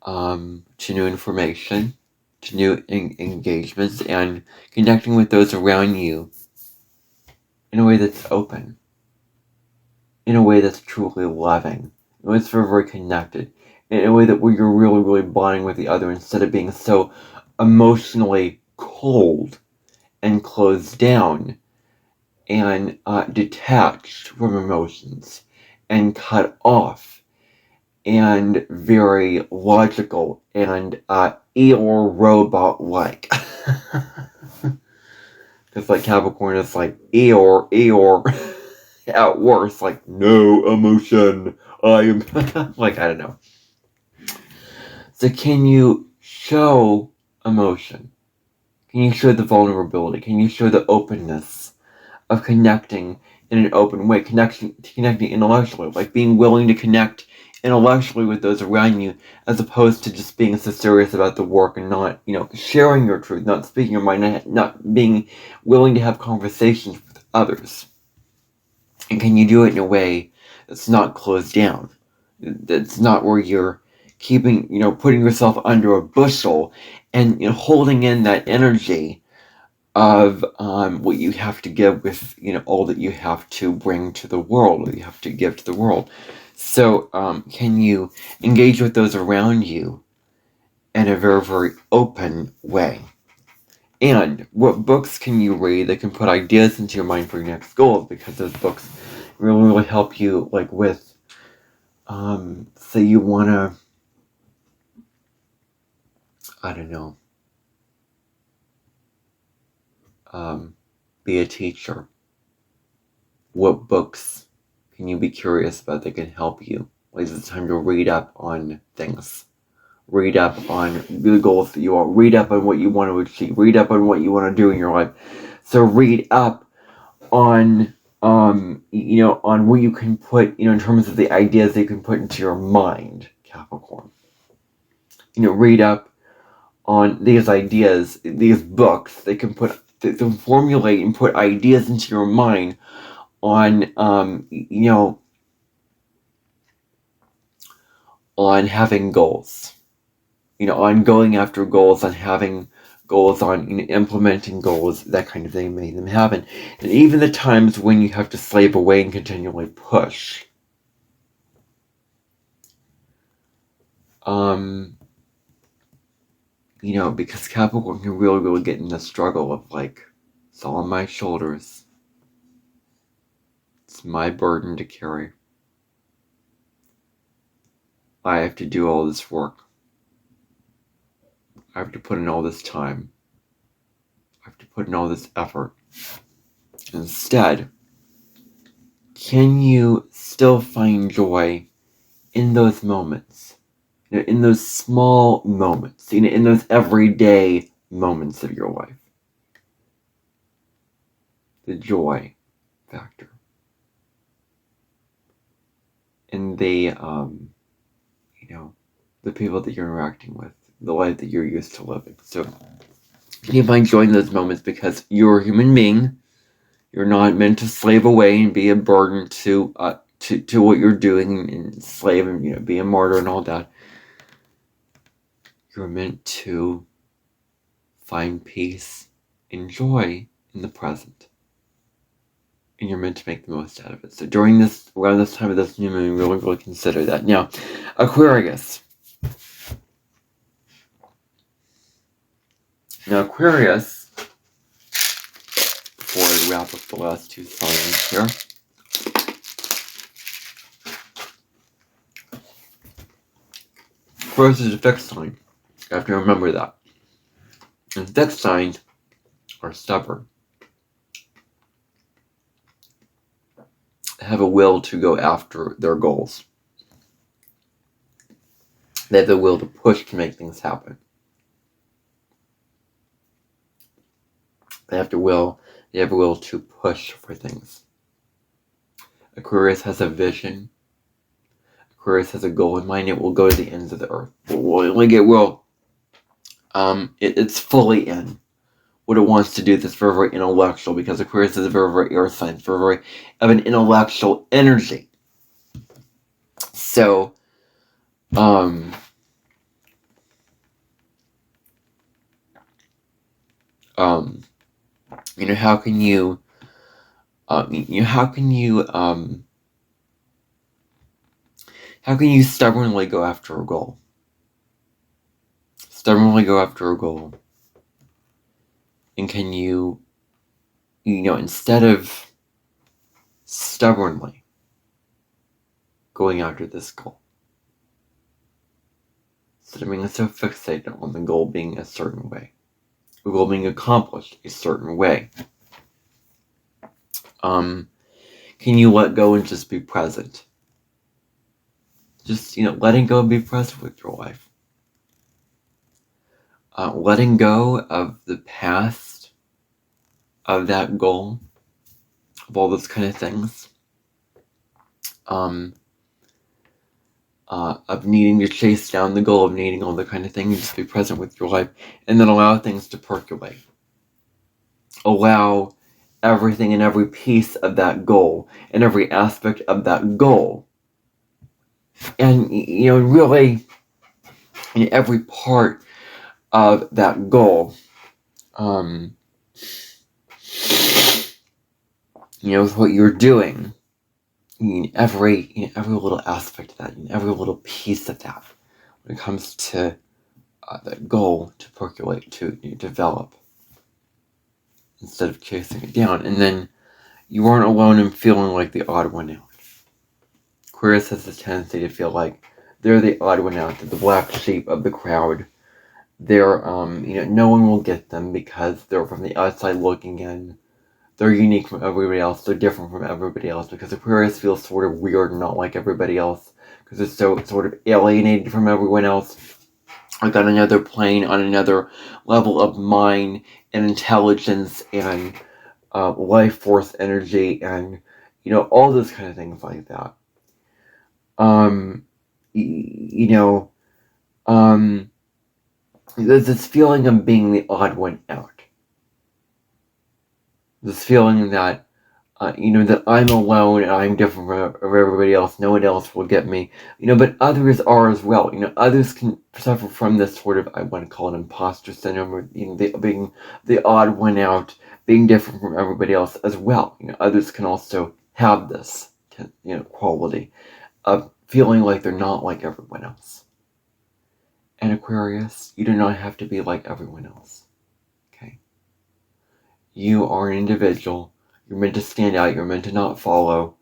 to new information, to new engagements, and connecting with those around you in a way that's open, in a way that's truly loving, in a way that's very connected, in a way that where you're really bonding with the other instead of being so emotionally cold and closed down and detached from emotions and cut off and very logical and Eeyore robot-like. Because like Capricorn is like Eeyore at worst, like no emotion. I am like, I don't know. So can you show emotion? Can you show the vulnerability? Can you show the openness of connecting in an open way? Connecting intellectually, like being willing to connect intellectually with those around you, as opposed to just being so serious about the work and not, sharing your truth, not speaking your mind, not being willing to have conversations with others. And can you do it in a way that's not closed down? That's not where you're keeping, putting yourself under a bushel and holding in that energy of what you have to give with, all that you have to bring to the world, what you have to give to the world. So can you engage with those around you in a very open way? And what books can you read that can put ideas into your mind for your next goals? Because those books really help you, like with, say you want to, I don't know, be a teacher. What books can you be curious about that can help you? Like, it's time to read up on things. Read up on the goals that you want. Read up on what you want to achieve. Read up on what you want to do in your life. So read up on, on what you can put, in terms of the ideas that you can put into your mind, Capricorn. Read up on these ideas, these books. They can formulate and put ideas into your mind on, on having goals, on going after goals, on having goals, on implementing goals, that kind of thing, make them happen. And even the times when you have to slave away and continually push. Because Capricorn can really get in the struggle of like, it's all on my shoulders. It's my burden to carry. I have to do all this work. I have to put in all this time. I have to put in all this effort. Instead, can you still find joy in those moments? In those small moments, in those everyday moments of your life. The joy factor. And the people that you're interacting with, the life that you're used to living. So, can you find joy in those moments? Because you're a human being. You're not meant to slave away and be a burden to what you're doing and slave and be a martyr and all that. You're meant to find peace and joy in the present. And you're meant to make the most out of it. So around this time of this new moon, really consider that. Now, Aquarius. Now, Aquarius, before I wrap up the last two signs here. First is a fixed sign. You have to remember that. And fixed signs are stubborn. They have a will to go after their goals. They have the will to push to make things happen. They have a will to push for things. Aquarius has a vision. Aquarius has a goal in mind. It will go to the ends of the earth. It's fully in what it wants to do. That's very, very intellectual, because Aquarius is a very, very air sign, very, very of an intellectual energy. So, how can you stubbornly go after a goal? Stubbornly go after a goal. And can you instead of stubbornly going after this goal, instead of being so fixated on the goal being a certain way, the goal being accomplished a certain way, can you let go and just be present? Just, letting go and be present with your life. Letting go of the past, of that goal, of all those kind of things. Of needing to chase down the goal, of needing all the kind of things. Just be present with your life, and then allow things to percolate. Allow everything and every piece of that goal, and every aspect of that goal, and really in every part of that goal, with what you're doing, every little aspect of that, every little piece of that, when it comes to that goal, to percolate, to develop, instead of chasing it down. And then you aren't alone in feeling like the odd one out. Aquarius has this tendency to feel like they're the odd one out, they're the black sheep of the crowd. They're, no one will get them because they're from the outside looking in. They're unique from everybody else. They're different from everybody else, because Aquarius feels sort of weird and not like everybody else, because it's so sort of alienated from everyone else, like on another plane, on another level of mind and intelligence and life force energy, and all those kind of things like that. There's this feeling of being the odd one out. This feeling that, that I'm alone and I'm different from everybody else. No one else will get me. But others are as well. Others can suffer from this sort of, I want to call it imposter syndrome, or, being the odd one out, being different from everybody else as well. Others can also have this, quality of feeling like they're not like everyone else. And Aquarius, you do not have to be like everyone else. Okay? You are an individual. You're meant to stand out. You're meant to not follow.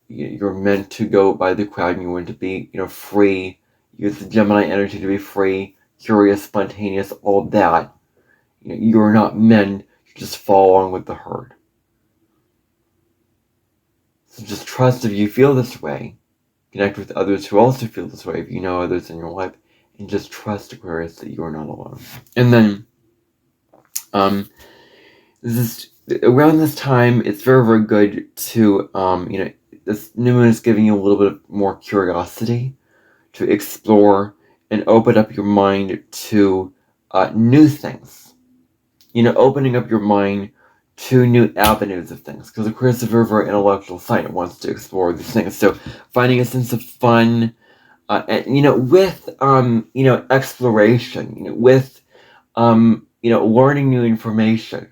You're meant to go by the crowd, and you're meant to be, free. Use the Gemini energy to be free, curious, spontaneous, all that. You're not meant to just follow along with the herd. So just trust if you feel this way. Connect with others who also feel this way, if you know others in your life. And just trust, Aquarius, that you are not alone. And then, around this time, it's very, very good to, this new moon is giving you a little bit more curiosity to explore and open up your mind to new things. Opening up your mind to new avenues of things. Because Aquarius is a very, very intellectual sign. It wants to explore these things. So finding a sense of fun, with, exploration, with, learning new information.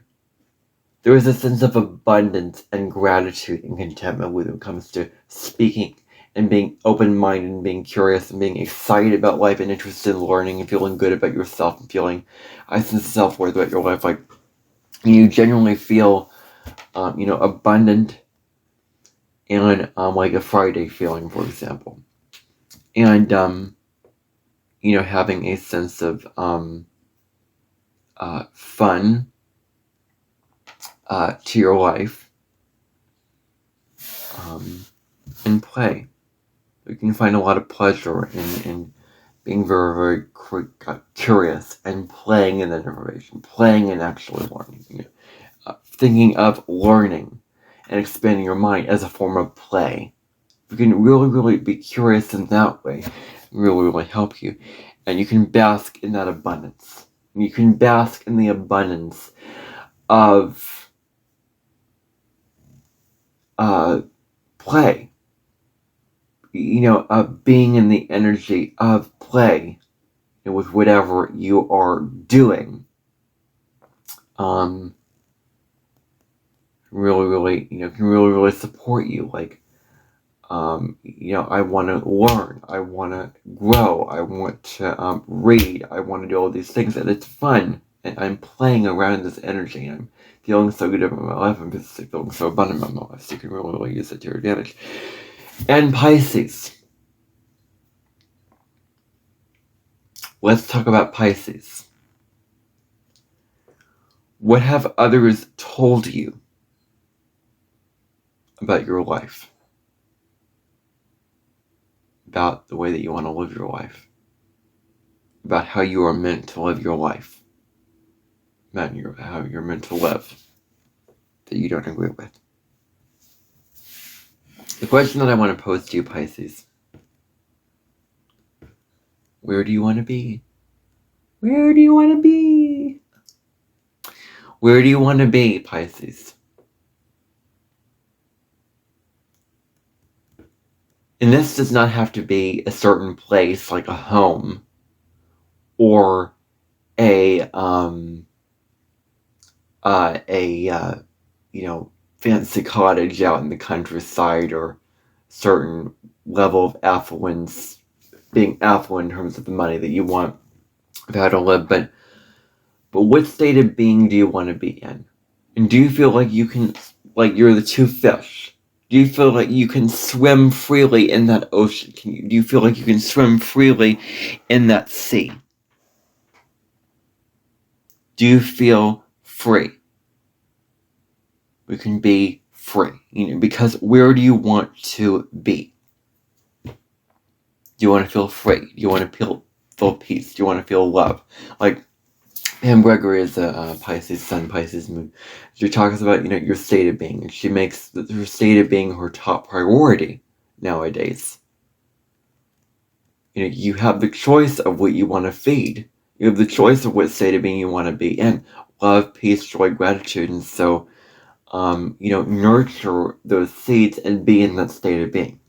There is a sense of abundance and gratitude and contentment when it comes to speaking and being open-minded and being curious and being excited about life and interested in learning and feeling good about yourself and feeling a sense of self-worth about your life. Like, you genuinely feel, abundant and, like a Friday feeling, for example. And, having a sense of fun to your life, and play. You can find a lot of pleasure in being very, very curious and playing in that information, playing and actually learning. Thinking of learning and expanding your mind as a form of play. You can really, really be curious in that way, really, really help you. And you can bask in that abundance. You can bask in the abundance of play. Of being in the energy of play with whatever you are doing. Really, really, can really, really support you. Like, I want to learn, I want to grow, I want to read, I want to do all these things, and it's fun, and I'm playing around this energy, and I'm feeling so good about my life, I'm just feeling so abundant about my life, so you can really, really use it to your advantage. And Pisces. Let's talk about Pisces. What have others told you about your life? About the way that you want to live your life? About how you are meant to live your life? About how you're meant to live that you don't agree with? The question that I want to pose to you, Pisces. Where do you want to be? Where do you want to be? Where do you want to be, Pisces? And this does not have to be a certain place like a home or a fancy cottage out in the countryside or certain level of affluence, being affluent in terms of the money that you want, of how to live, but what state of being do you want to be in? And do you feel like you can, like you're the two fish? Do you feel like you can swim freely in that ocean? Do you feel like you can swim freely in that sea? Do you feel free? We can be free, because where do you want to be? Do you want to feel free? Do you want to feel peace? Do you want to feel love? Like, Pam Gregory is a Pisces sun, Pisces moon. She talks about, your state of being. And she makes her state of being her top priority nowadays. You have the choice of what you want to feed. You have the choice of what state of being you want to be in. Love, peace, joy, gratitude. And so, nurture those seeds and be in that state of being.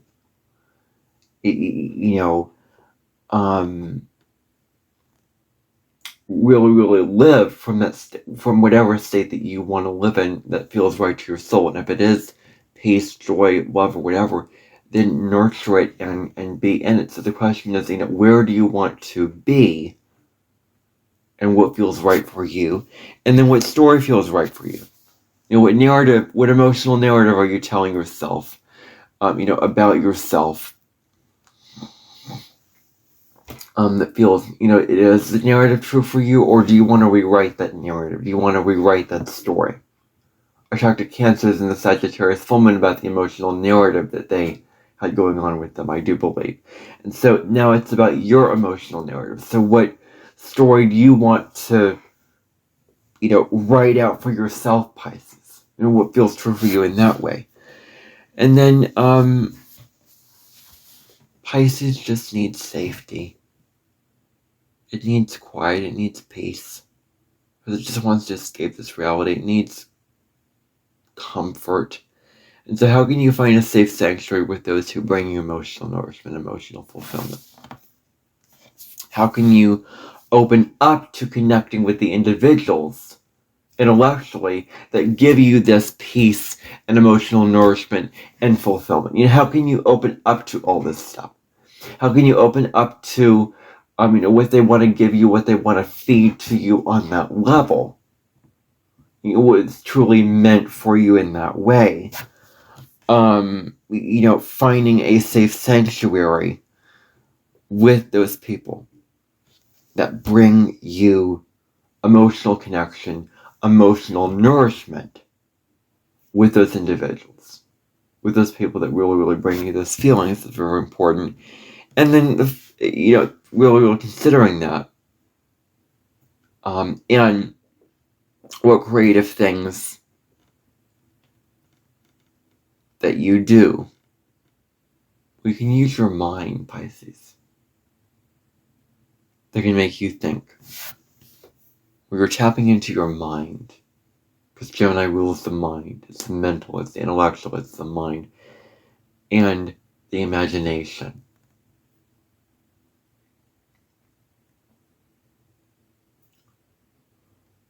Really, really live from that from whatever state that you want to live in that feels right to your soul. And if it is peace, joy, love, or whatever, then nurture it and be in it. So the question is, where do you want to be, and what feels right for you, and then what story feels right for you? What narrative, what emotional narrative are you telling yourself, about yourself? That feels, is the narrative true for you, or do you want to rewrite that narrative? Do you want to rewrite that story? I talked to Cancers in the Sagittarius full moon about the emotional narrative that they had going on with them, I do believe. And so now it's about your emotional narrative. So what story do you want to, write out for yourself, Pisces? What feels true for you in that way? And then, Pisces just needs safety. It needs quiet, it needs peace. Because it just wants to escape this reality. It needs comfort. And so how can you find a safe sanctuary with those who bring you emotional nourishment, emotional fulfillment? How can you open up to connecting with the individuals intellectually that give you this peace and emotional nourishment and fulfillment? How can you open up to all this stuff? How can you open up to what they want to give you, what they want to feed to you on that level? What's truly meant for you in that way. Finding a safe sanctuary with those people. that bring you emotional connection, emotional nourishment with those individuals, with those people that really, really bring you those feelings. That's very important. And then, really considering that, and what creative things that you do. We can use your mind, Pisces. They can make you think. We're tapping into your mind. Because Gemini rules the mind. It's the mental, it's the intellectual, it's the mind. And the imagination.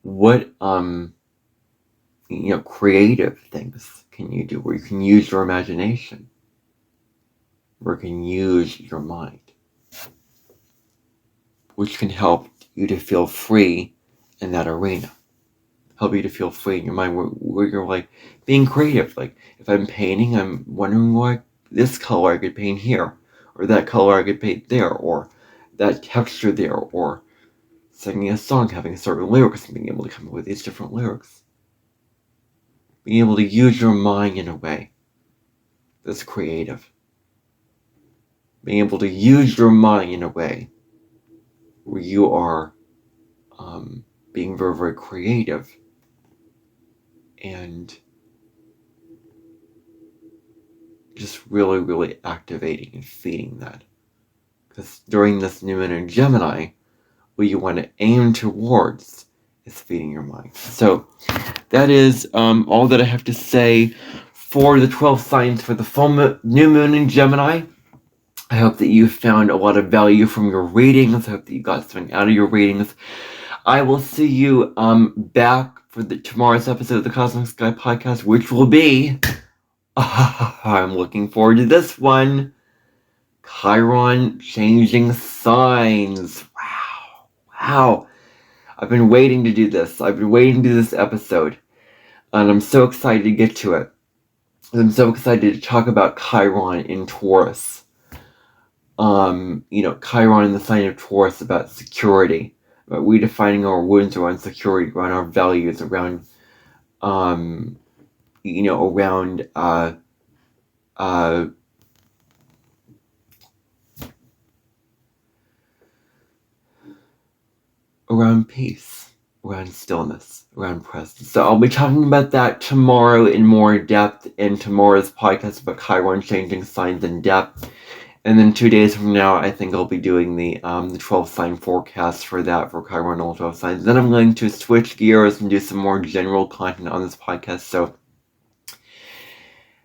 What, creative things can you do where you can use your imagination? Where you can use your mind? Which can help you to feel free in that arena. Help you to feel free in your mind where you're like being creative. Like if I'm painting, I'm wondering what this color I could paint here, or that color I could paint there, or that texture there, or singing a song, having certain lyrics, and being able to come up with these different lyrics. Being able to use your mind in a way that's creative. Being able to use your mind in a way where you are being very, very creative and just really, really activating and feeding that. Because during this new moon in Gemini, what you want to aim towards is feeding your mind. So that is all that I have to say for the 12 signs for the full new moon in Gemini. I hope that you found a lot of value from your readings. I hope that you got something out of your readings. I will see you back for tomorrow's episode of the Cosmic Sky Podcast, which will be, I'm looking forward to this one, Chiron changing signs. Wow. I've been waiting to do this. I've been waiting to do this episode. And I'm so excited to get to it. I'm so excited to talk about Chiron in Taurus. Chiron in the sign of Taurus, about security, about redefining our wounds around security, around our values, around around peace, around stillness, around presence. So I'll be talking about that tomorrow in more depth in tomorrow's podcast about Chiron changing signs in depth. And then 2 days from now, I think I'll be doing the 12 sign forecast for that, for Chiron all 12 signs. Then I'm going to switch gears and do some more general content on this podcast. So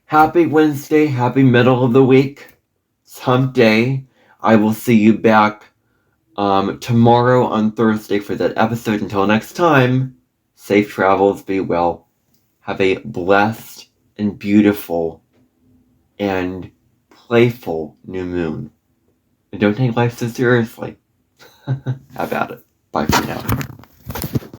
happy Wednesday, happy middle of the week, it's hump day. I will see you back tomorrow on Thursday for that episode. Until next time, safe travels, be well, have a blessed and beautiful and playful new moon. And don't take life so seriously. How about it? Bye for now.